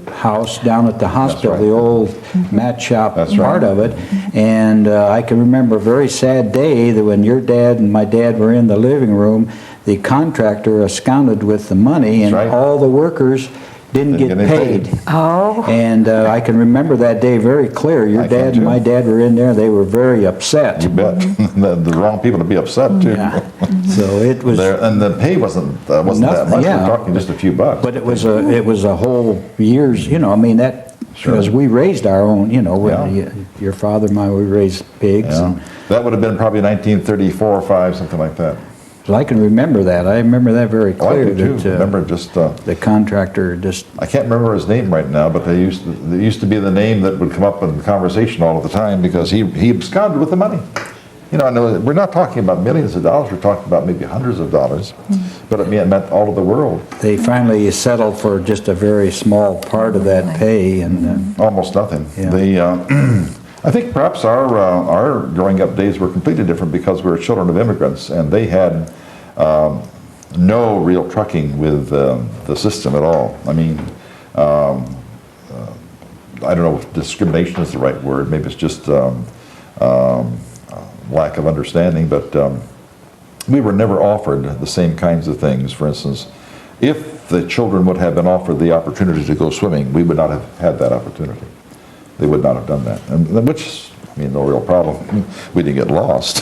house down at the hospital, right. the old mat shop That's part right. of it. And I can remember a very sad day that when your dad and my dad were in the living room, the contractor absconded with the money, and That's right. all the workers didn't Didn't get get any paid. paid. Oh, And I can remember that day very clear. Your I can dad too. and my dad were in there. They were very upset. You bet. the wrong people to be upset, too. Yeah. So it was, And the pay wasn't that Nothing, much. yeah. We're talking just a few bucks. but it was a whole years. You know, I mean that Sure. because we raised our own. You know, Yeah. your father and I, we raised pigs. Yeah. And, That would have been probably 1934 or 5, something like that. 'Cause I can remember that. I remember that very Oh, I clearly. do too. that, Remember just, the contractor just, I can't remember his name right now, but there used to be the name that would come up in conversation all of the time because he absconded with the money. You know, I know we're not talking about millions of dollars, we're talking about maybe hundreds of dollars, but it meant all of the world. they finally settled for just a very small part of that pay, and Almost nothing. Yeah. I think perhaps our growing up days were completely different because we were children of immigrants, and they had no real trucking with the system at all. I mean, I don't know if discrimination is the right word. Maybe it's just lack of understanding, but we were never offered the same kinds of things. For instance, if the children would have been offered the opportunity to go swimming, we would not have had that opportunity. They would not have done that, and which, I mean, no real problem. We didn't get lost.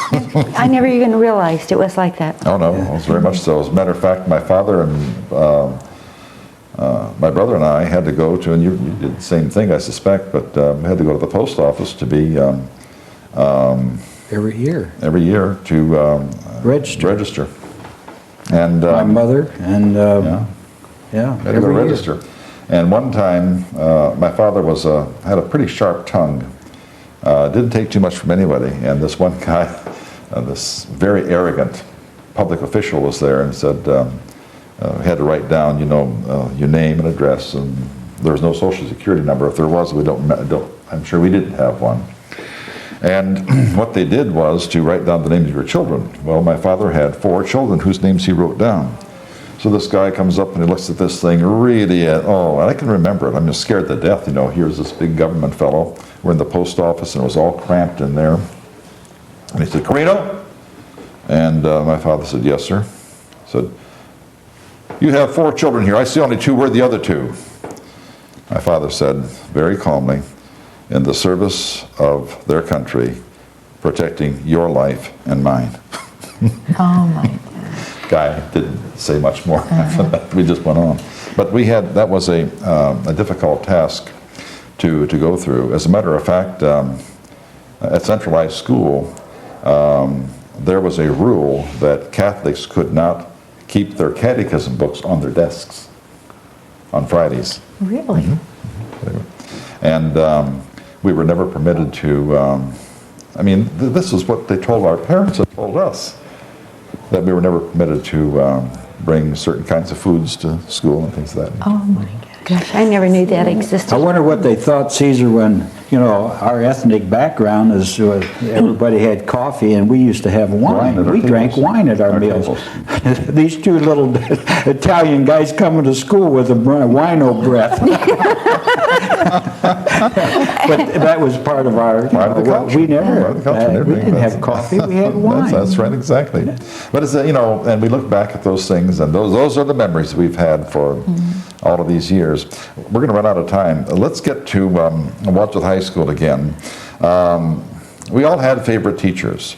I never even realized it was like that. Oh no, it was very much so. As a matter of fact, my father and my brother and I had to go to, and you did the same thing, I suspect, but we had to go to the post office to be every year. every year to Register. And My mother and, yeah. yeah, Had to go every year. register. And one time, my father had a pretty sharp tongue. Didn't take too much from anybody. And this one guy, this very arrogant public official was there and said, had to write down, your name and address. And there was no social security number. If there was, I'm sure we didn't have one. And what they did was to write down the names of your children. Well, my father had 4 children whose names he wrote down. So this guy comes up and he looks at this thing really, and I can remember it. I'm just scared to death, Here's this big government fellow. We're in the post office and it was all cramped in there. And he said, "Carino?" And my father said, "Yes, sir." He said, "You have 4 children here. I see only 2. Where are the other 2? My father said, very calmly, "In the service of their country, protecting your life and mine." Oh, my God. Guy didn't say much more after that. We just went on. But that was a difficult task to go through. As a matter of fact, at centralized school, there was a rule that Catholics could not keep their catechism books on their desks on Fridays. Really? And we were never permitted to, this is what they told our parents and told us, that we were never permitted to bring certain kinds of foods to school and things of that nature. Oh, my gosh. Gosh, I never knew that existed. I wonder what they thought, Caesar, when, our ethnic background is everybody had coffee and we used to have wine. Wine at our We drank tables. wine at our meals. These 2 little Italian guys coming to school with a wino breath. But that was part of our, Part of the culture. we never, Part of the culture and we everything. didn't have coffee, we had wine. That's right, exactly. But it's, and we look back at those things, and those are the memories we've had for all of these years. We're going to run out of time. Let's get to Wadsworth High School again. We all had favorite teachers.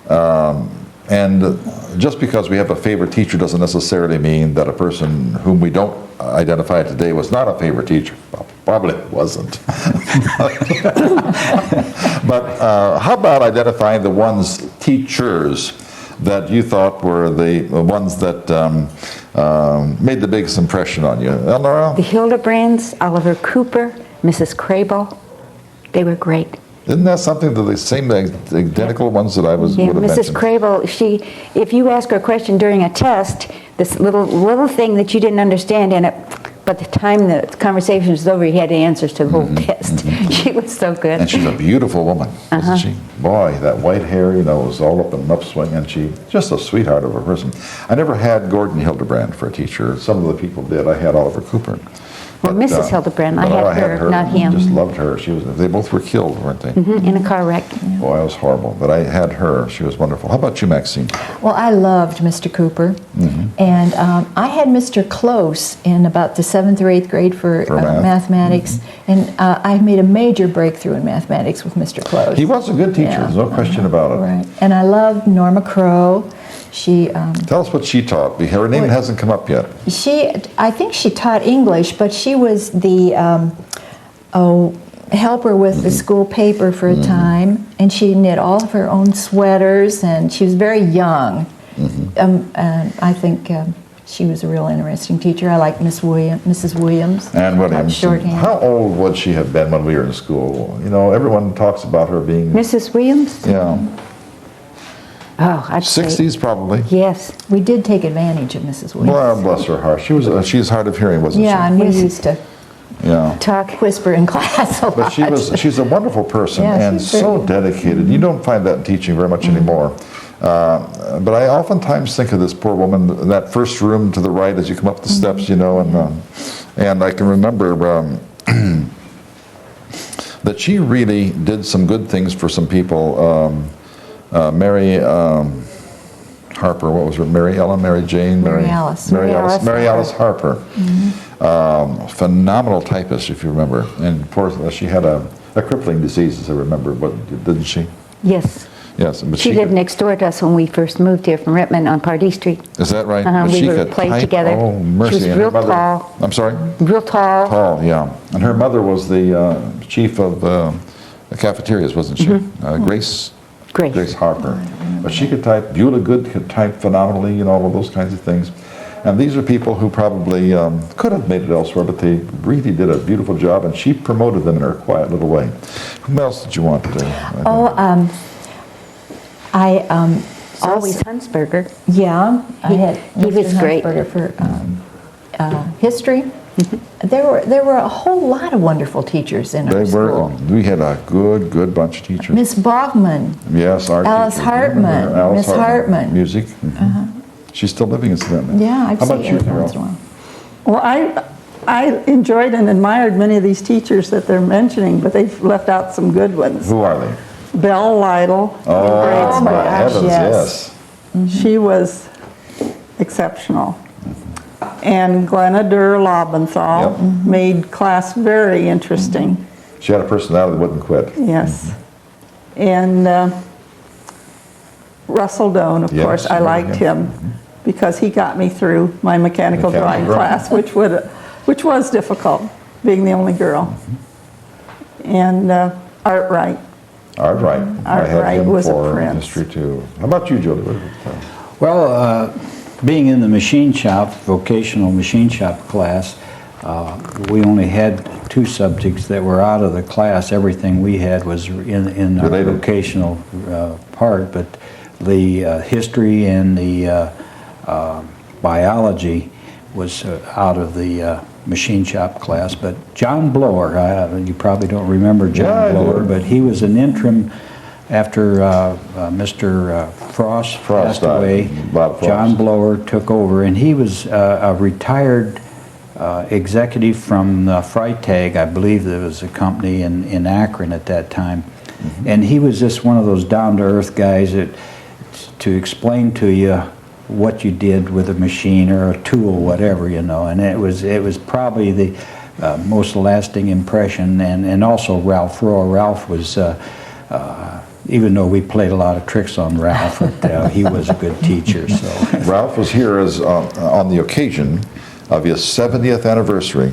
And just because we have a favorite teacher doesn't necessarily mean that a person whom we don't identify today was not a favorite teacher. Well, probably wasn't. But how about identifying the teachers that you thought were the ones that made the biggest impression on you? Elnora? The Hildebrands, Oliver Cooper, Mrs. Crable, they were great. Isn't that something that the same identical ones that I would have Mrs. mentioned? Crable, if you ask her a question during a test, this little thing that you didn't understand in it, by the time the conversation was over, you had the answers to the whole test. She was so good. And she's a beautiful woman, isn't she? Boy, that white hair, was all up in an upswing, and she just a sweetheart of a person. I never had Gordon Hildebrand for a teacher. Some of the people did. I had Oliver Cooper. Well, Mrs. Hildebrand, I but had her, not him. Just loved her. They both were killed, weren't they? In a car wreck. Boy, it was horrible. But I had her. She was wonderful. How about you, Maxine? Well, I loved Mr. Cooper. And I had Mr. Close in about the 7th or 8th grade for mathematics. And I made a major breakthrough in mathematics with Mr. Close. He was a good teacher. Yeah. There's no question about it. Right. And I loved Norma Crow. She Tell us what she taught. Her name hasn't come up yet. I think she taught English, but she was the helper with the school paper for a time, and she knit all of her own sweaters, and she was very young. And I think she was a real interesting teacher. I like Mrs. Williams. Ann Williams. Shorthand. How old would she have been when we were in school? You know, everyone talks about her being, Mrs. Williams? yeah, Oh, I'd say 60s probably. yes. We did take advantage of Mrs. Williams. Well, bless her heart. She's hard of hearing, wasn't Yeah, she? and we used to Yeah. Talk. whisper in class a lot. But she's a wonderful person Yeah, and she's very so good. dedicated. You don't find that in teaching very much anymore. But I oftentimes think of this poor woman, that first room to the right as you come up the steps, you know, and I can remember that she really did some good things for some people. Mary Harper, what was her? Mary Ellen, Mary Jane, Mary Alice. Mary Alice, Mary Alice Harper. Phenomenal typist, if you remember. And of course, she had a crippling disease, as I remember, but didn't she? Yes. Yes, but She lived next door to us when we first moved here from Rittman on Pardee Street. Is that right? Uh-huh, But we she were could played type. together. Oh, mercy. She was And her real mother- tall. I'm sorry? Real tall. Tall, yeah. And her mother was the chief of the cafeterias, wasn't she? Grace Grace. Harper. But she could type. Beulah Good could type phenomenally, you know, all of those kinds of things. And these are people who probably could have made it elsewhere, but they really did a beautiful job, and she promoted them in her quiet little way. Who else did you want to do? Always Hunsberger. Yeah, I had he was Mr. great. Hunsberger for history. There were a whole lot of wonderful teachers in our school. We had a good bunch of teachers. Miss Bogman. Yes, our Alice teacher. Remember her? Hartman. Alice Miss Hartman. Music. She's still living, incidentally. Yeah, I've How seen about her you, every once in a Carol? while. Well, I enjoyed and admired many of these teachers that they're mentioning, but they've left out some good ones. Who are they? Belle Lytle. Oh, my my gosh, heavens, yes. yes. She was exceptional. And Glenna Durr Lobenthal Yep. made class very interesting. She had a personality that wouldn't quit. Yes. And Russell Doan, of Yes, course, I remember liked him. him because he got me through my mechanical drawing class, which was difficult, being the only girl. And Art Wright. Art Wright. I had Wright him was a for prince. history too. How about you, Julie? Well, being in the machine shop, vocational machine shop class, we only had 2 subjects that were out of the class. Everything we had was in our Related. vocational part, but the history and the biology was out of the machine shop class. But John Blower, you probably don't remember John Yeah, I Blower, do. but he was an interim after Mr. Frost passed died. away. Bob Frost. John Blower took over, and he was a retired executive from Freitag. I believe there was a company in Akron at that time. And he was just one of those down-to-earth guys that to explain to you what you did with a machine or a tool, whatever, you know. And it was probably the most lasting impression. And also Ralph Rohr. Ralph was, even though we played a lot of tricks on Ralph, but, he was a good teacher. So Ralph was here as on the occasion of his 70th anniversary.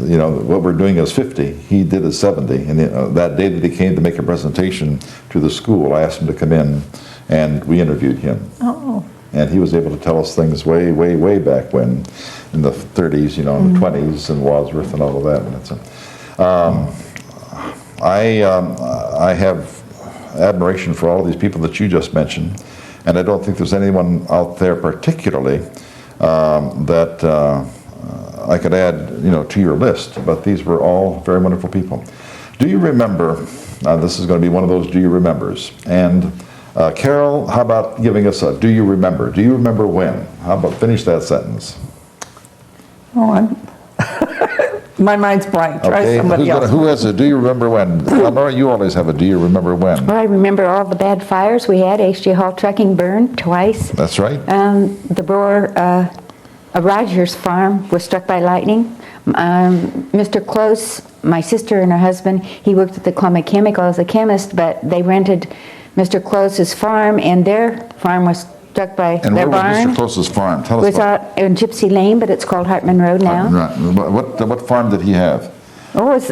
You know, what we're doing is 50. He did his 70. And that day that he came to make a presentation to the school, I asked him to come in, and we interviewed him. Oh. And he was able to tell us things way back when, in the 30s, you know, in the 20s, and Wadsworth and all of that. And it's I have admiration for all of these people that you just mentioned, and I don't think there's anyone out there particularly that I could add, you know, to your list. But these were all very wonderful people. Do you remember? This is going to be one of those "Do you remembers?" And Carol, how about giving us a "Do you remember"? Do you remember when? How about finish that sentence? Oh, my mind's blank. Try Okay. somebody else. Who has a "Do you remember when"? Laura, you always have a "Do you remember when"? Well, I remember all the bad fires we had. H.J. Hall Trucking burned twice. That's right. The Brewer Rogers farm was struck by lightning. Mr. Close, my sister and her husband, he worked at the Columbia Chemical as a chemist, but they rented Mr. Close's farm, and their farm was struck by And their where was barn. Mr. Close's farm? Tell It us was about out in Gypsy Lane, but it's called Hartman Road now. Right. What farm did he have? it was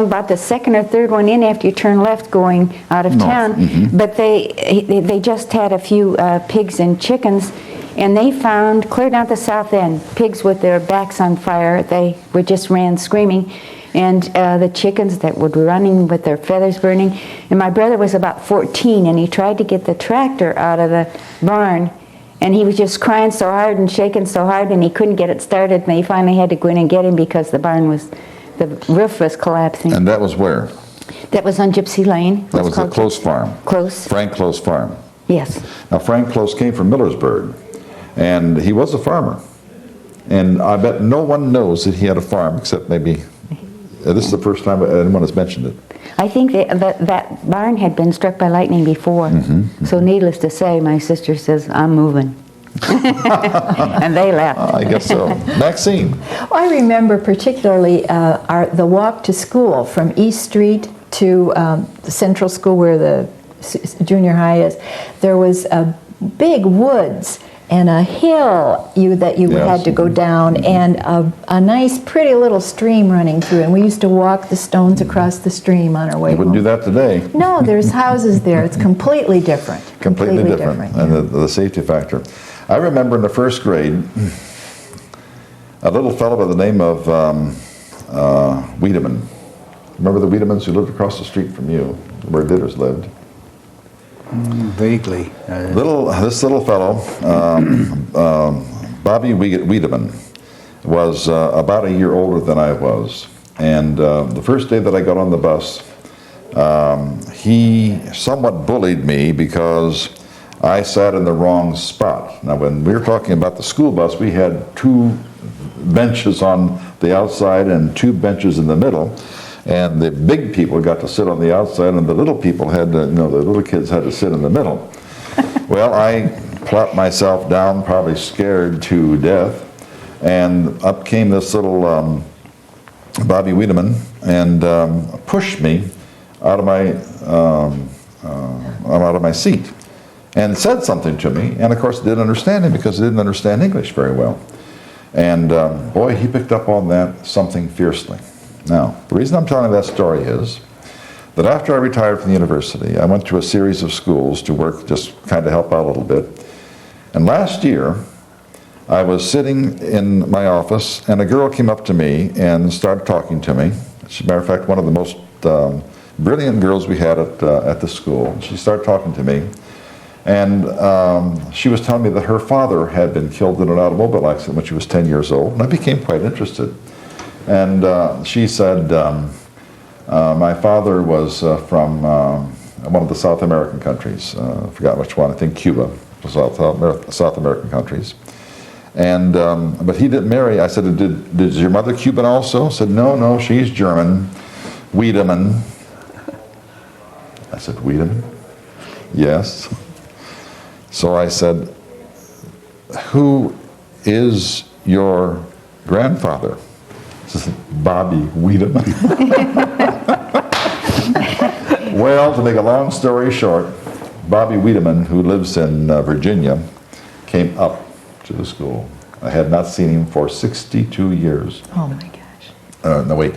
about the second or third one in after you turn left going out of town. But they just had a few pigs and chickens, and they found, clear down at the south end, pigs with their backs on fire. They just ran screaming. And the chickens that were running with their feathers burning. And my brother was about 14, and he tried to get the tractor out of the barn, and he was just crying so hard and shaking so hard, and he couldn't get it started, and they finally had to go in and get him because the roof was collapsing. And that was where? That was on Gypsy Lane. That was at Close Farm. Close. Frank Close Farm. Yes. Now, Frank Close came from Millersburg, and he was a farmer. And I bet no one knows that he had a farm, except maybe, this is the first time anyone has mentioned it. I think that barn had been struck by lightning before. So needless to say, my sister says, I'm moving. And they left. I guess so. Maxine. Well, I remember particularly the walk to school from East Street to the Central School where the junior high is. There was a big woods and a hill that you had to go down, and a nice, pretty little stream running through. And we used to walk the stones across the stream on our way You wouldn't do home. that today. No, there's houses there. It's completely different. Completely different. And yeah. the safety factor. I remember in the first grade, a little fellow by the name of Wiedemann. Remember the Wiedemans who lived across the street from you, where Ditters lived? Vaguely. This little fellow, Bobby Wiedemann, was about a year older than I was. And the first day that I got on the bus, he somewhat bullied me because I sat in the wrong spot. Now, when we were talking about the school bus, we had 2 benches on the outside and 2 benches in the middle. And the big people got to sit on the outside, and the little people had to, the little kids had to sit in the middle. Well, I plopped myself down, probably scared to death, and up came this little Bobby Wiedemann and pushed me out of my seat, and said something to me. And of course, didn't understand him because he didn't understand English very well. And boy, he picked up on that something fiercely. Now, the reason I'm telling that story is that after I retired from the university, I went to a series of schools to work, just kind of help out a little bit. And last year, I was sitting in my office, and a girl came up to me and started talking to me. As a matter of fact, one of the most brilliant girls we had at the school. She started talking to me, and she was telling me that her father had been killed in an automobile accident when she was 10 years old, and I became quite interested. And she said, my father was from one of the South American countries. I forgot which one. I think Cuba, South American countries. And but he didn't marry. I said, "Did your mother Cuban also?" Said, "No, she's German, Wiedemann." I said, "Wiedemann?" "Yes." So I said, "Who is your grandfather?" She said, "Bobby Wiedemann." Well, to make a long story short, Bobby Wiedemann, who lives in Virginia, came up to the school. I had not seen him for 62 years. Oh my gosh. No, wait.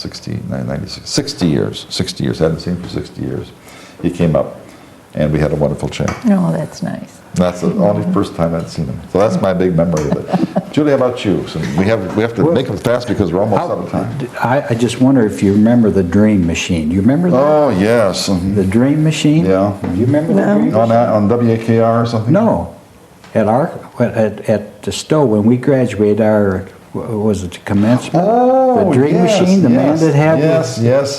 96, 60 years. 60 years. I hadn't seen him for 60 years. He came up, and we had a wonderful chat. Oh, that's nice. That's the only first time I'd seen him. So that's my big memory of it. Julie, how about you? So we have to make it fast because we're almost out of time. I just wonder if you remember the Dream Machine. You remember that? Oh, yes. The Dream Machine? Yeah. You remember the Dream Machine? On WKR or something? No. At the Stowe, when we graduated, was it the commencement? Oh, the Dream Machine, the man that had yes. Was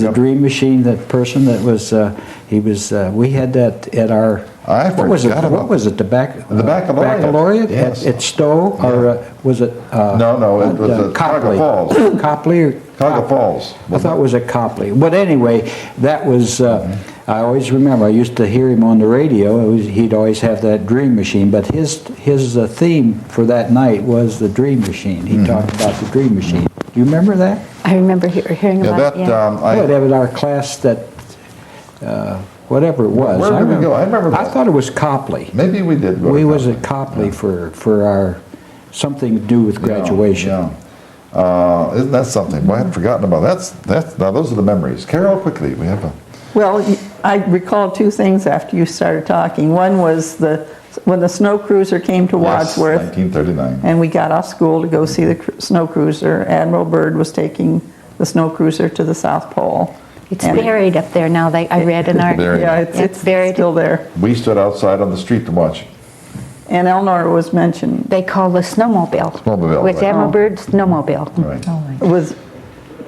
the Dream Machine that person that was we had that at our what was it the baccalaureate yes. at Stowe or was it no it was at Copley Falls. Copley or Cuyahoga Falls. I thought it was at Copley, but anyway, that was I always remember. I used to hear him on the radio. He'd always have that Dream Machine, but his theme for that night was the Dream Machine. He talked about the Dream Machine. Do you remember that? I remember hearing about it. Yeah, that was our class that. Whatever it was. Where did we go? I remember that. I thought it was Copley. Maybe we did go We to was Copley. at Copley for our something to do with graduation. Yeah. Isn't that something? Well, I had forgotten about that. Now, those are the memories. Carol, quickly, we have a... Well, I recall two things after you started talking. One was when the snow cruiser came to Wadsworth. Yes, 1939. And we got off school to go see the snow cruiser. Admiral Byrd was taking the snow cruiser to the South Pole. It's And- buried up there now. I read an article. Buried. Yeah, It's it's buried. still there. We stood outside on the street to watch. And Eleanor was mentioned, They call the snowmobile. Snowmobile, With right. Admiral Byrd's snowmobile. Right. was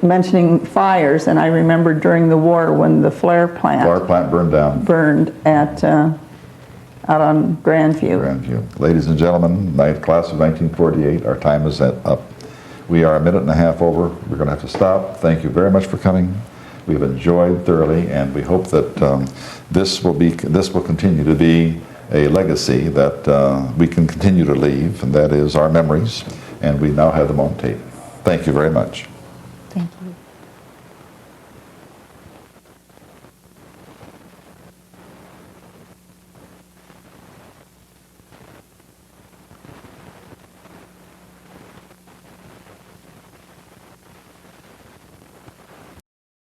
mentioning fires, and I remember during the war when the flare plant Our plant burned down. burned at out on Grandview. Grandview. Ladies and gentlemen, class of 1948, our time is up. We are a minute and a half over. We're going to have to stop. Thank you very much for coming. We've enjoyed thoroughly, and we hope that this will continue to be a legacy that we can continue to leave, and that is our memories, and we now have them on tape. Thank you very much.